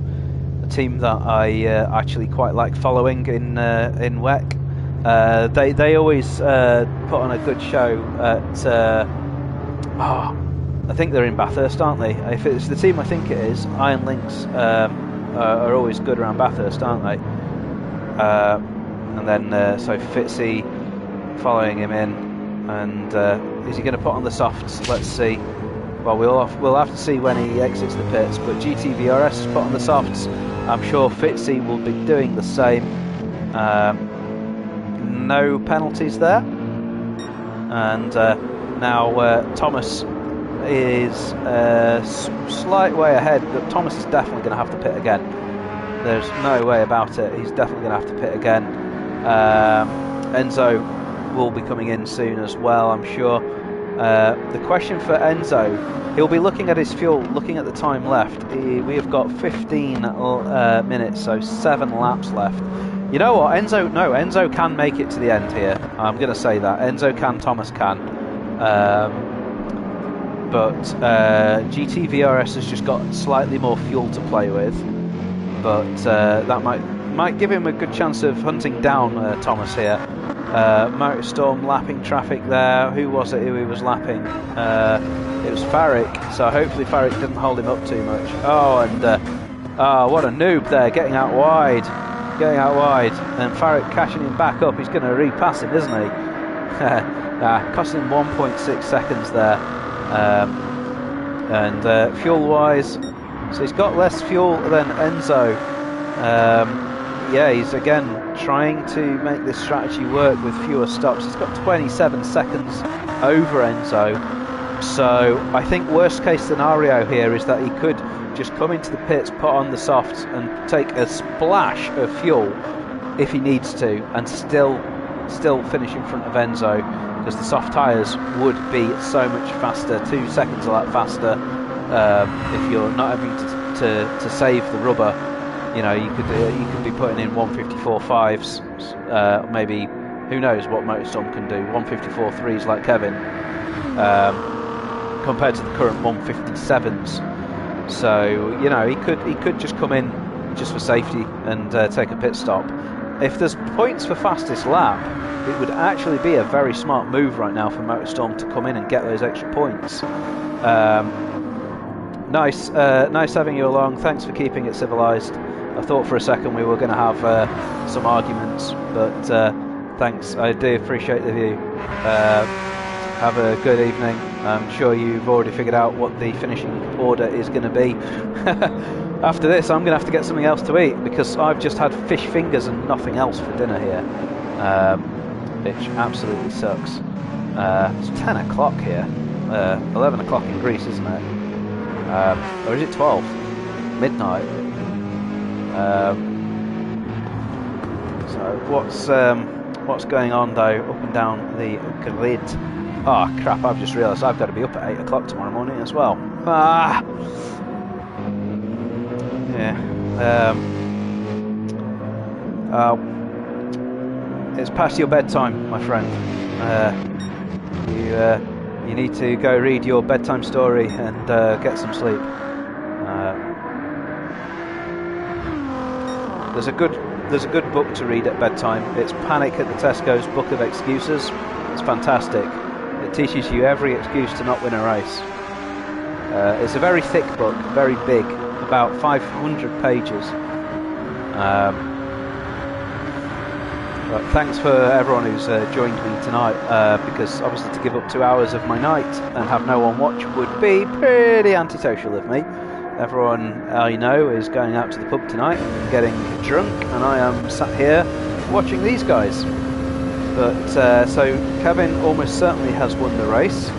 S2: team that I actually quite like following in WEC. They always put on a good show at I think they're in Bathurst, aren't they? If it's the team I think it is, Iron Lynx are always good around Bathurst, aren't they? And then so Fitzy following him in, and is he going to put on the softs? Let's see. Well, we'll have to see when he exits the pits, but GTVRS put on the softs, I'm sure Fitzy will be doing the same. No penalties there. And now Thomas is slight way ahead, but Thomas is definitely going to have to pit again. There's no way about it. He's definitely going to have to pit again. Enzo will be coming in soon as well, I'm sure. The question for Enzo, he'll be looking at his fuel, looking at the time left. We have got 15 minutes, so 7 laps left. You know what, Enzo can make it to the end here. I'm going to say that. Enzo can, Thomas can. But GT VRS has just got slightly more fuel to play with. But that might give him a good chance of hunting down Thomas here. Motorstorm lapping traffic there. Who was it who he was lapping? It was Farrick, so hopefully Farrick didn't hold him up too much. Oh, and what a noob there, getting out wide. And Farrick cashing him back up. He's going to repass him, isn't he? Costing him 1.6 seconds there. And fuel-wise, so he's got less fuel than Enzo. Yeah, he's again trying to make this strategy work with fewer stops. He's got 27 seconds over Enzo. So I think worst case scenario here is that he could just come into the pits, put on the softs and take a splash of fuel if he needs to, and still finish in front of Enzo, because the soft tyres would be so much faster, 2 seconds a lap faster, if you're not having to save the rubber. You know, you could be putting in 154.5s, maybe, who knows what Motorstorm can do, 154.3s like Kevin, compared to the current 157s. So, you know, he could just come in just for safety and take a pit stop. If there's points for fastest lap, it would actually be a very smart move right now for Motorstorm to come in and get those extra points. Nice having you along. Thanks for keeping it civilised. I thought for a second we were going to have some arguments, but thanks. I do appreciate the view. Have a good evening. I'm sure you've already figured out what the finishing order is going to be. After this, I'm going to have to get something else to eat, because I've just had fish fingers and nothing else for dinner here, which absolutely sucks. It's 10 o'clock here. 11 o'clock in Greece, isn't it? Or is it 12? Midnight. So what's going on though up and down the grid? Oh crap, I've just realised I've got to be up at 8 o'clock tomorrow morning as well. Yeah. It's past your bedtime, my friend. You need to go read your bedtime story and get some sleep. There's a good book to read at bedtime. It's Panic at the Tesco's Book of Excuses. It's fantastic. It teaches you every excuse to not win a race. It's a very thick book, very big, about 500 pages. But thanks for everyone who's joined me tonight, because obviously to give up 2 hours of my night and have no one watch would be pretty antisocial of me. Everyone I know is going out to the pub tonight, getting drunk, and I am sat here watching these guys. But so Kevin almost certainly has won the race.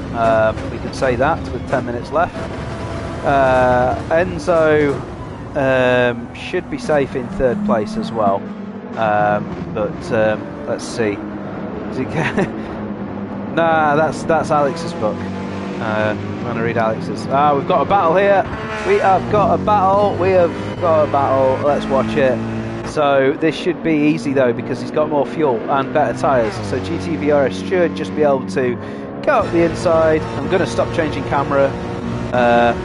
S2: We can say that with 10 minutes left. Enzo should be safe in 3rd place as well. But let's see. Is he nah, that's Alex's book. I'm going to read Alex's. We've got a battle here. We have got a battle. Let's watch it. So this should be easy though, because he's got more fuel and better tyres. So GT VRS should just be able to go up the inside. I'm going to stop changing camera.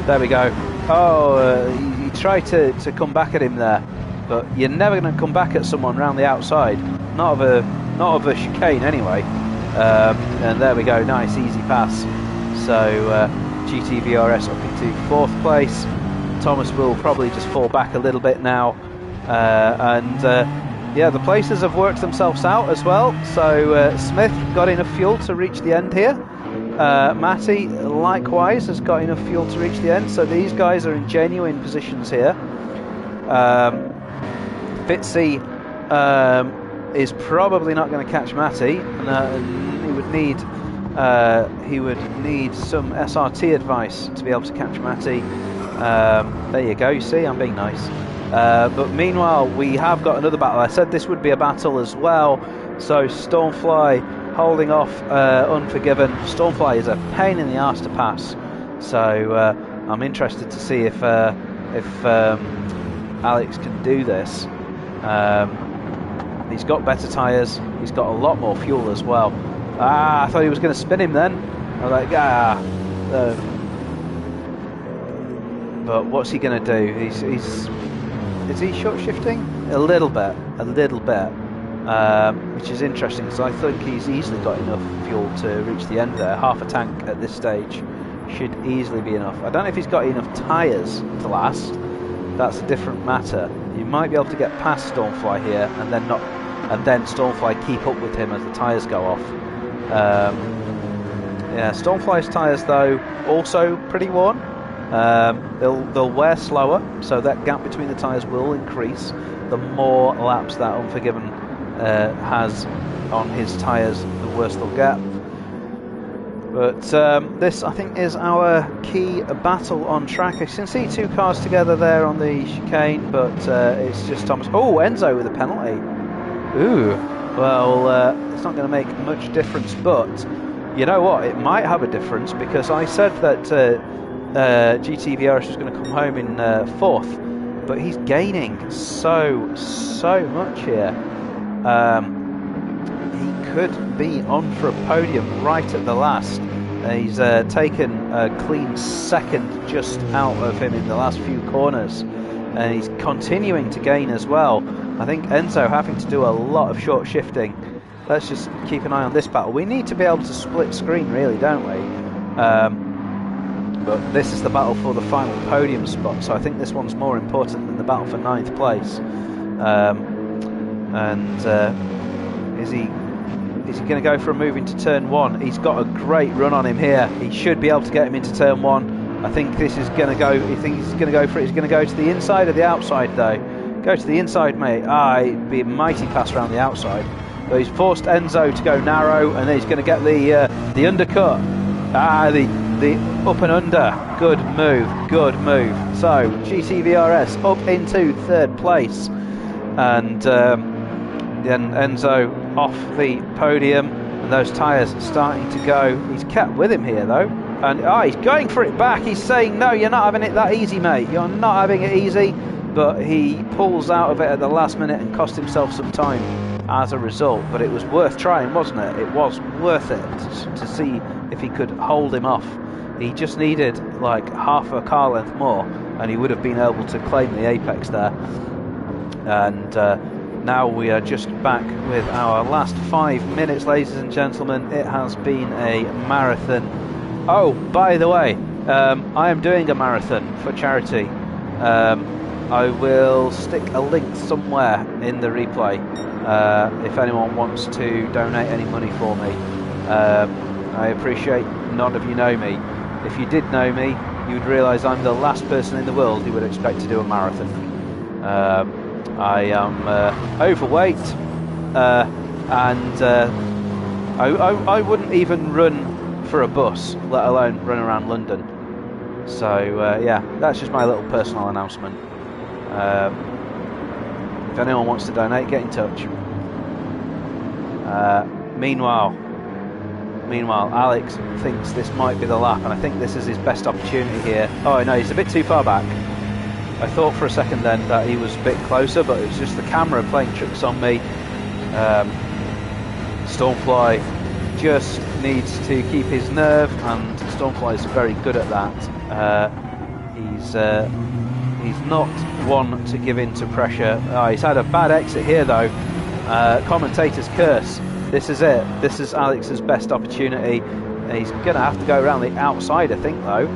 S2: There we go. Oh, he tried to come back at him there, but you're never going to come back at someone round the outside. Not of a chicane anyway. And there we go. Nice easy pass. So GT VRS up into 4th place. Thomas will probably just fall back a little bit now. Yeah, the places have worked themselves out as well. So Smith got enough fuel to reach the end here. Matty likewise has got enough fuel to reach the end. So these guys are in genuine positions here. Fitzy is probably not going to catch Matty, and he would need some SRT advice to be able to catch Matty. There you go. You see, I'm being nice. But meanwhile, we have got another battle. I said this would be a battle as well. So Stormfly holding off Unforgiven. Stormfly is a pain in the arse to pass. So I'm interested to see if Alex can do this. He's got better tyres. He's got a lot more fuel as well. I thought he was going to spin him then. I was like, but what's he going to do? Is he short shifting? A little bit, which is interesting because I think he's easily got enough fuel to reach the end there. Half a tank at this stage should easily be enough. I don't know if he's got enough tyres to last. That's a different matter. You might be able to get past Stormfly here and then Stormfly keep up with him as the tyres go off. Yeah, Stormfly's tyres though also pretty worn. They'll wear slower, so that gap between the tyres will increase the more laps that Unforgiven has on his tyres, the worse they'll get. But this, I think, is our key battle on track. I can see two cars together there on the chicane, but it's just Thomas. Oh, Enzo with a penalty. Ooh, well, it's not going to make much difference, but you know what? It might have a difference because I said that GTVRS was going to come home in 4th, but he's gaining so much here. He could be on for a podium right at the last. He's taken a clean 2nd just out of him in the last few corners, and he's continuing to gain as well. I think Enzo having to do a lot of short shifting. Let's just keep an eye on this battle. We need to be able to split screen, really, don't we? But this is the battle for the final podium spot, so I think this one's more important than the battle for 9th place. Is he going to go for a move into turn 1? He's got a great run on him here. He should be able to get him into turn 1. I think this is going to go. He thinks he's going to go for it. He's going to go to the inside or the outside, though. Go to the inside, mate. It'd be a mighty pass around the outside. But he's forced Enzo to go narrow, and then he's going to get the undercut. The up and under. Good move. So GTVRS up into 3rd place, and then Enzo off the podium, and those tyres starting to go. He's kept with him here though, and he's going for it back. He's saying, no, you're not having it that easy, mate. You're not having it easy. But he pulls out of it at the last minute and cost himself some time as a result. But it was worth trying, wasn't it? It was worth it to see if he could hold him off. He just needed like half a car length more, and he would have been able to claim the apex there. And now we are just back with our last 5 minutes, ladies and gentlemen. It has been a marathon. Oh, by the way, I am doing a marathon for charity. I will stick a link somewhere in the replay if anyone wants to donate any money for me. I appreciate none of you know me. If you did know me, you would realise I'm the last person in the world who would expect to do a marathon. I am overweight, and I wouldn't even run for a bus, let alone run around London. So yeah, that's just my little personal announcement. If anyone wants to donate, get in touch. Meanwhile, Alex thinks this might be the lap, and I think this is his best opportunity here. Oh no, he's a bit too far back. I thought for a second then that he was a bit closer, but it's just the camera playing tricks on me. Stormfly just needs to keep his nerve, and Stormfly is very good at that. He's not one to give in to pressure. He's had a bad exit here though. Commentator's curse. This is it. This is Alex's best opportunity. He's going to have to go around the outside, I think, though.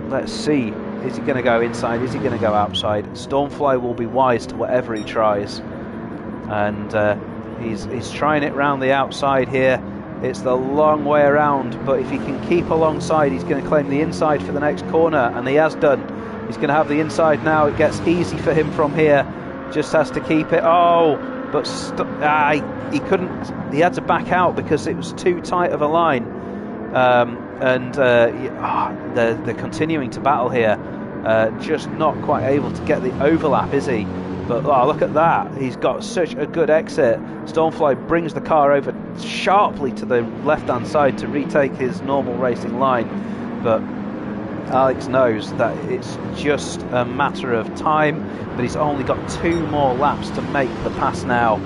S2: Let's see. Is he going to go inside? Is he going to go outside? Stormfly will be wise to whatever he tries. And he's trying it round the outside here. It's the long way around, but if he can keep alongside, he's going to claim the inside for the next corner, and he has done. He's going to have the inside now. It gets easy for him from here. Just has to keep it. Oh, but he couldn't. He had to back out because it was too tight of a line. They're continuing to battle here. Just not quite able to get the overlap, is he? But oh, look at that. He's got such a good exit. Stormfly brings the car over sharply to the left-hand side to retake his normal racing line. But Alex knows that it's just a matter of time, but he's only got 2 more laps to make the pass now.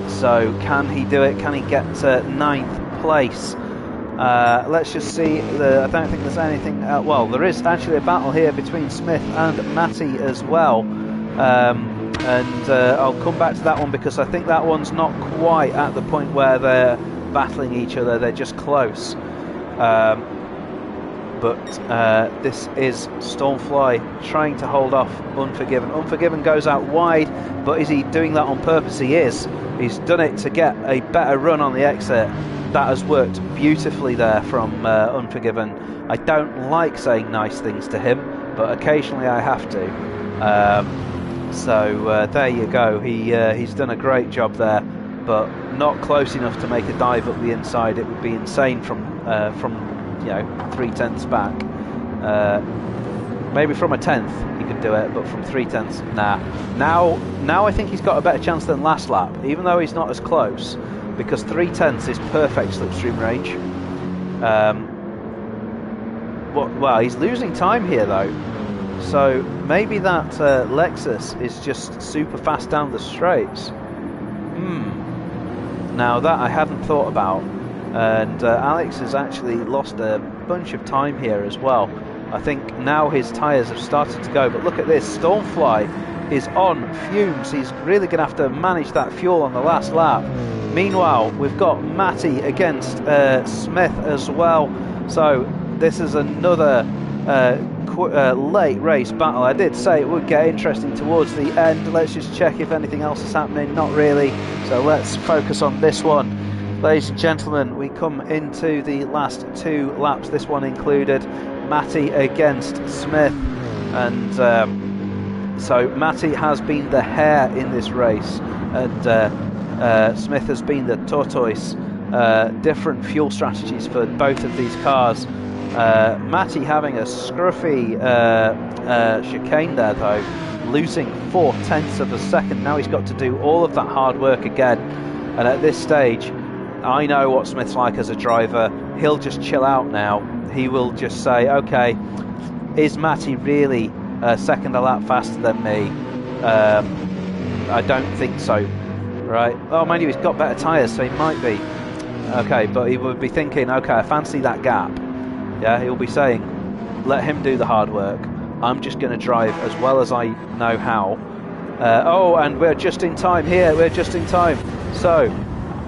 S2: So can he do it? Can he get to 9th place? Let's just see. I don't think there's anything. Well, there is actually a battle here between Smith and Matty as well. I'll come back to that one because I think that one's not quite at the point where they're battling each other. They're just close. But this is Stormfly trying to hold off Unforgiven. Unforgiven goes out wide, but is he doing that on purpose? He is. He's done it to get a better run on the exit. That has worked beautifully there from Unforgiven. I don't like saying nice things to him, but occasionally I have to. So there you go. He's done a great job there, but not close enough to make a dive up the inside. It would be insane from 3/10 back. Maybe from a 10th he could do it, but from 3/10, nah. Now I think he's got a better chance than last lap, even though he's not as close, because 3/10 is perfect slipstream range. Well, he's losing time here though, so maybe that Lexus is just super fast down the straights. Now that I hadn't thought about. And Alex has actually lost a bunch of time here as well. I think now his tyres have started to go, but look at this, Stormfly is on fumes. He's really going to have to manage that fuel on the last lap. Meanwhile, we've got Matty against Smith as well. So this is another late race battle. I did say it would get interesting towards the end. Let's just check if anything else is happening. Not really. So let's focus on this one. Ladies and gentlemen, we come into the last 2 laps, this one included. Matty against Smith, and so Matty has been the hare in this race, and Smith has been the tortoise. Different fuel strategies for both of these cars. Matty having a scruffy chicane there though, losing 4/10 of a second. Now he's got to do all of that hard work again, and at this stage I know what Smith's like as a driver. He'll just chill out now. He will just say, okay, is Matty really a second a lap faster than me? I don't think so, right? Oh, mind you, he's got better tyres, so he might be. Okay, but he would be thinking, okay, I fancy that gap. Yeah, he'll be saying, let him do the hard work. I'm just going to drive as well as I know how. Oh, and we're just in time here. We're just in time. So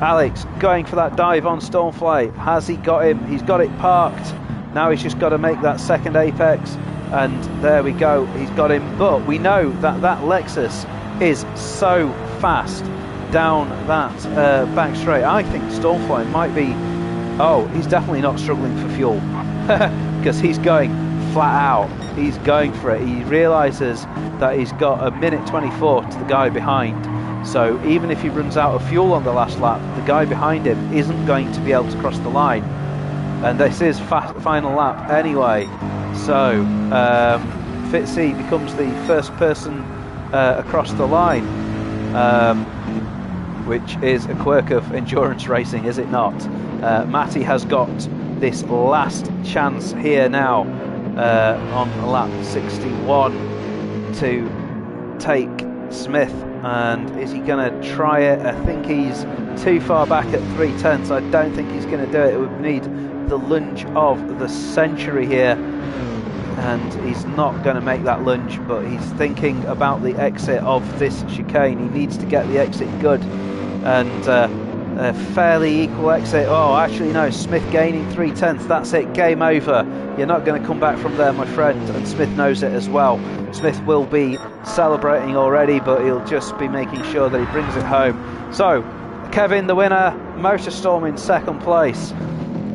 S2: Alex going for that dive on Stormfly. Has he got him? He's got it parked. Now he's just got to make that second apex. And there we go. He's got him. But we know that that Lexus is so fast down that back straight. I think Stormfly might be... Oh, he's definitely not struggling for fuel. Because he's going flat out. He's going for it. He realises that he's got a minute 24 to the guy behind. So even if he runs out of fuel on the last lap, the guy behind him isn't going to be able to cross the line. And this is final lap anyway. So Fitzy becomes the first person across the line, which is a quirk of endurance racing, is it not? Matty has got this last chance here now on lap 61 to take Smith. And is he going to try it? I think he's too far back at 3/10. I don't think he's going to do it. It would need the lunge of the century here, and he's not going to make that lunge, but he's thinking about the exit of this chicane. He needs to get the exit good, and a fairly equal exit. Oh, actually no, Smith gaining 3/10. That's it, game over. You're not going to come back from there, my friend, and Smith knows it as well. Smith will be celebrating already, but he'll just be making sure that he brings it home. So Kevin the winner, Motorstorm in second place,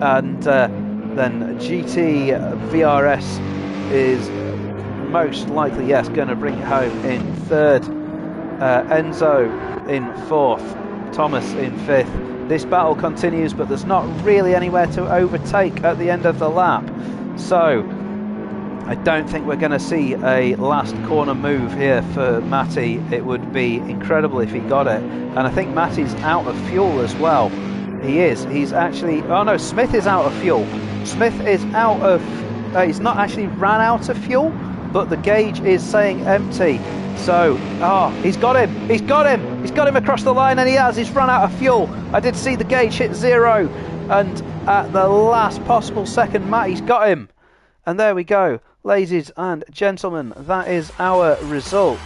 S2: and then GT VRS is most likely, yes, going to bring it home in 3rd. Enzo in 4th. Thomas in 5th. This battle continues, but there's not really anywhere to overtake at the end of the lap. So I don't think we're going to see a last corner move here for Matty. It would be incredible if he got it. And I think Matty's out of fuel as well. He is. He's actually... Oh no, Smith is out of fuel. Smith is out of... he's not actually ran out of fuel, but the gauge is saying empty. So, he's got him. He's got him. He's got him across the line, and he has. He's run out of fuel. I did see the gauge hit 0. And at the last possible second, Matty's got him. And there we go. Ladies and gentlemen, that is our result.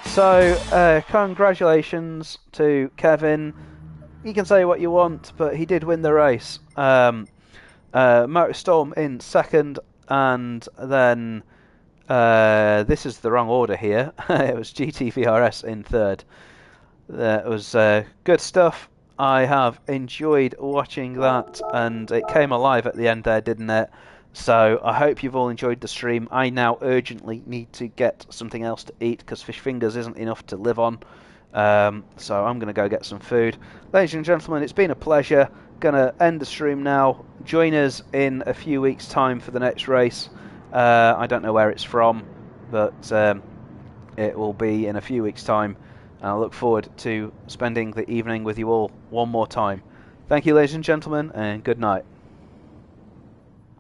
S2: So, congratulations to Kevin. You can say what you want, but he did win the race. Motorstorm in 2nd, and then this is the wrong order here. It was GTVRS in 3rd. That was good stuff. I have enjoyed watching that, and it came alive at the end there, didn't it? So I hope you've all enjoyed the stream. I now urgently need to get something else to eat because fish fingers isn't enough to live on. So I'm going to go get some food. Ladies and gentlemen, it's been a pleasure. Going to end the stream now. Join us in a few weeks' time for the next race. I don't know where it's from, but it will be in a few weeks' time. And I look forward to spending the evening with you all one more time. Thank you, ladies and gentlemen, and good night.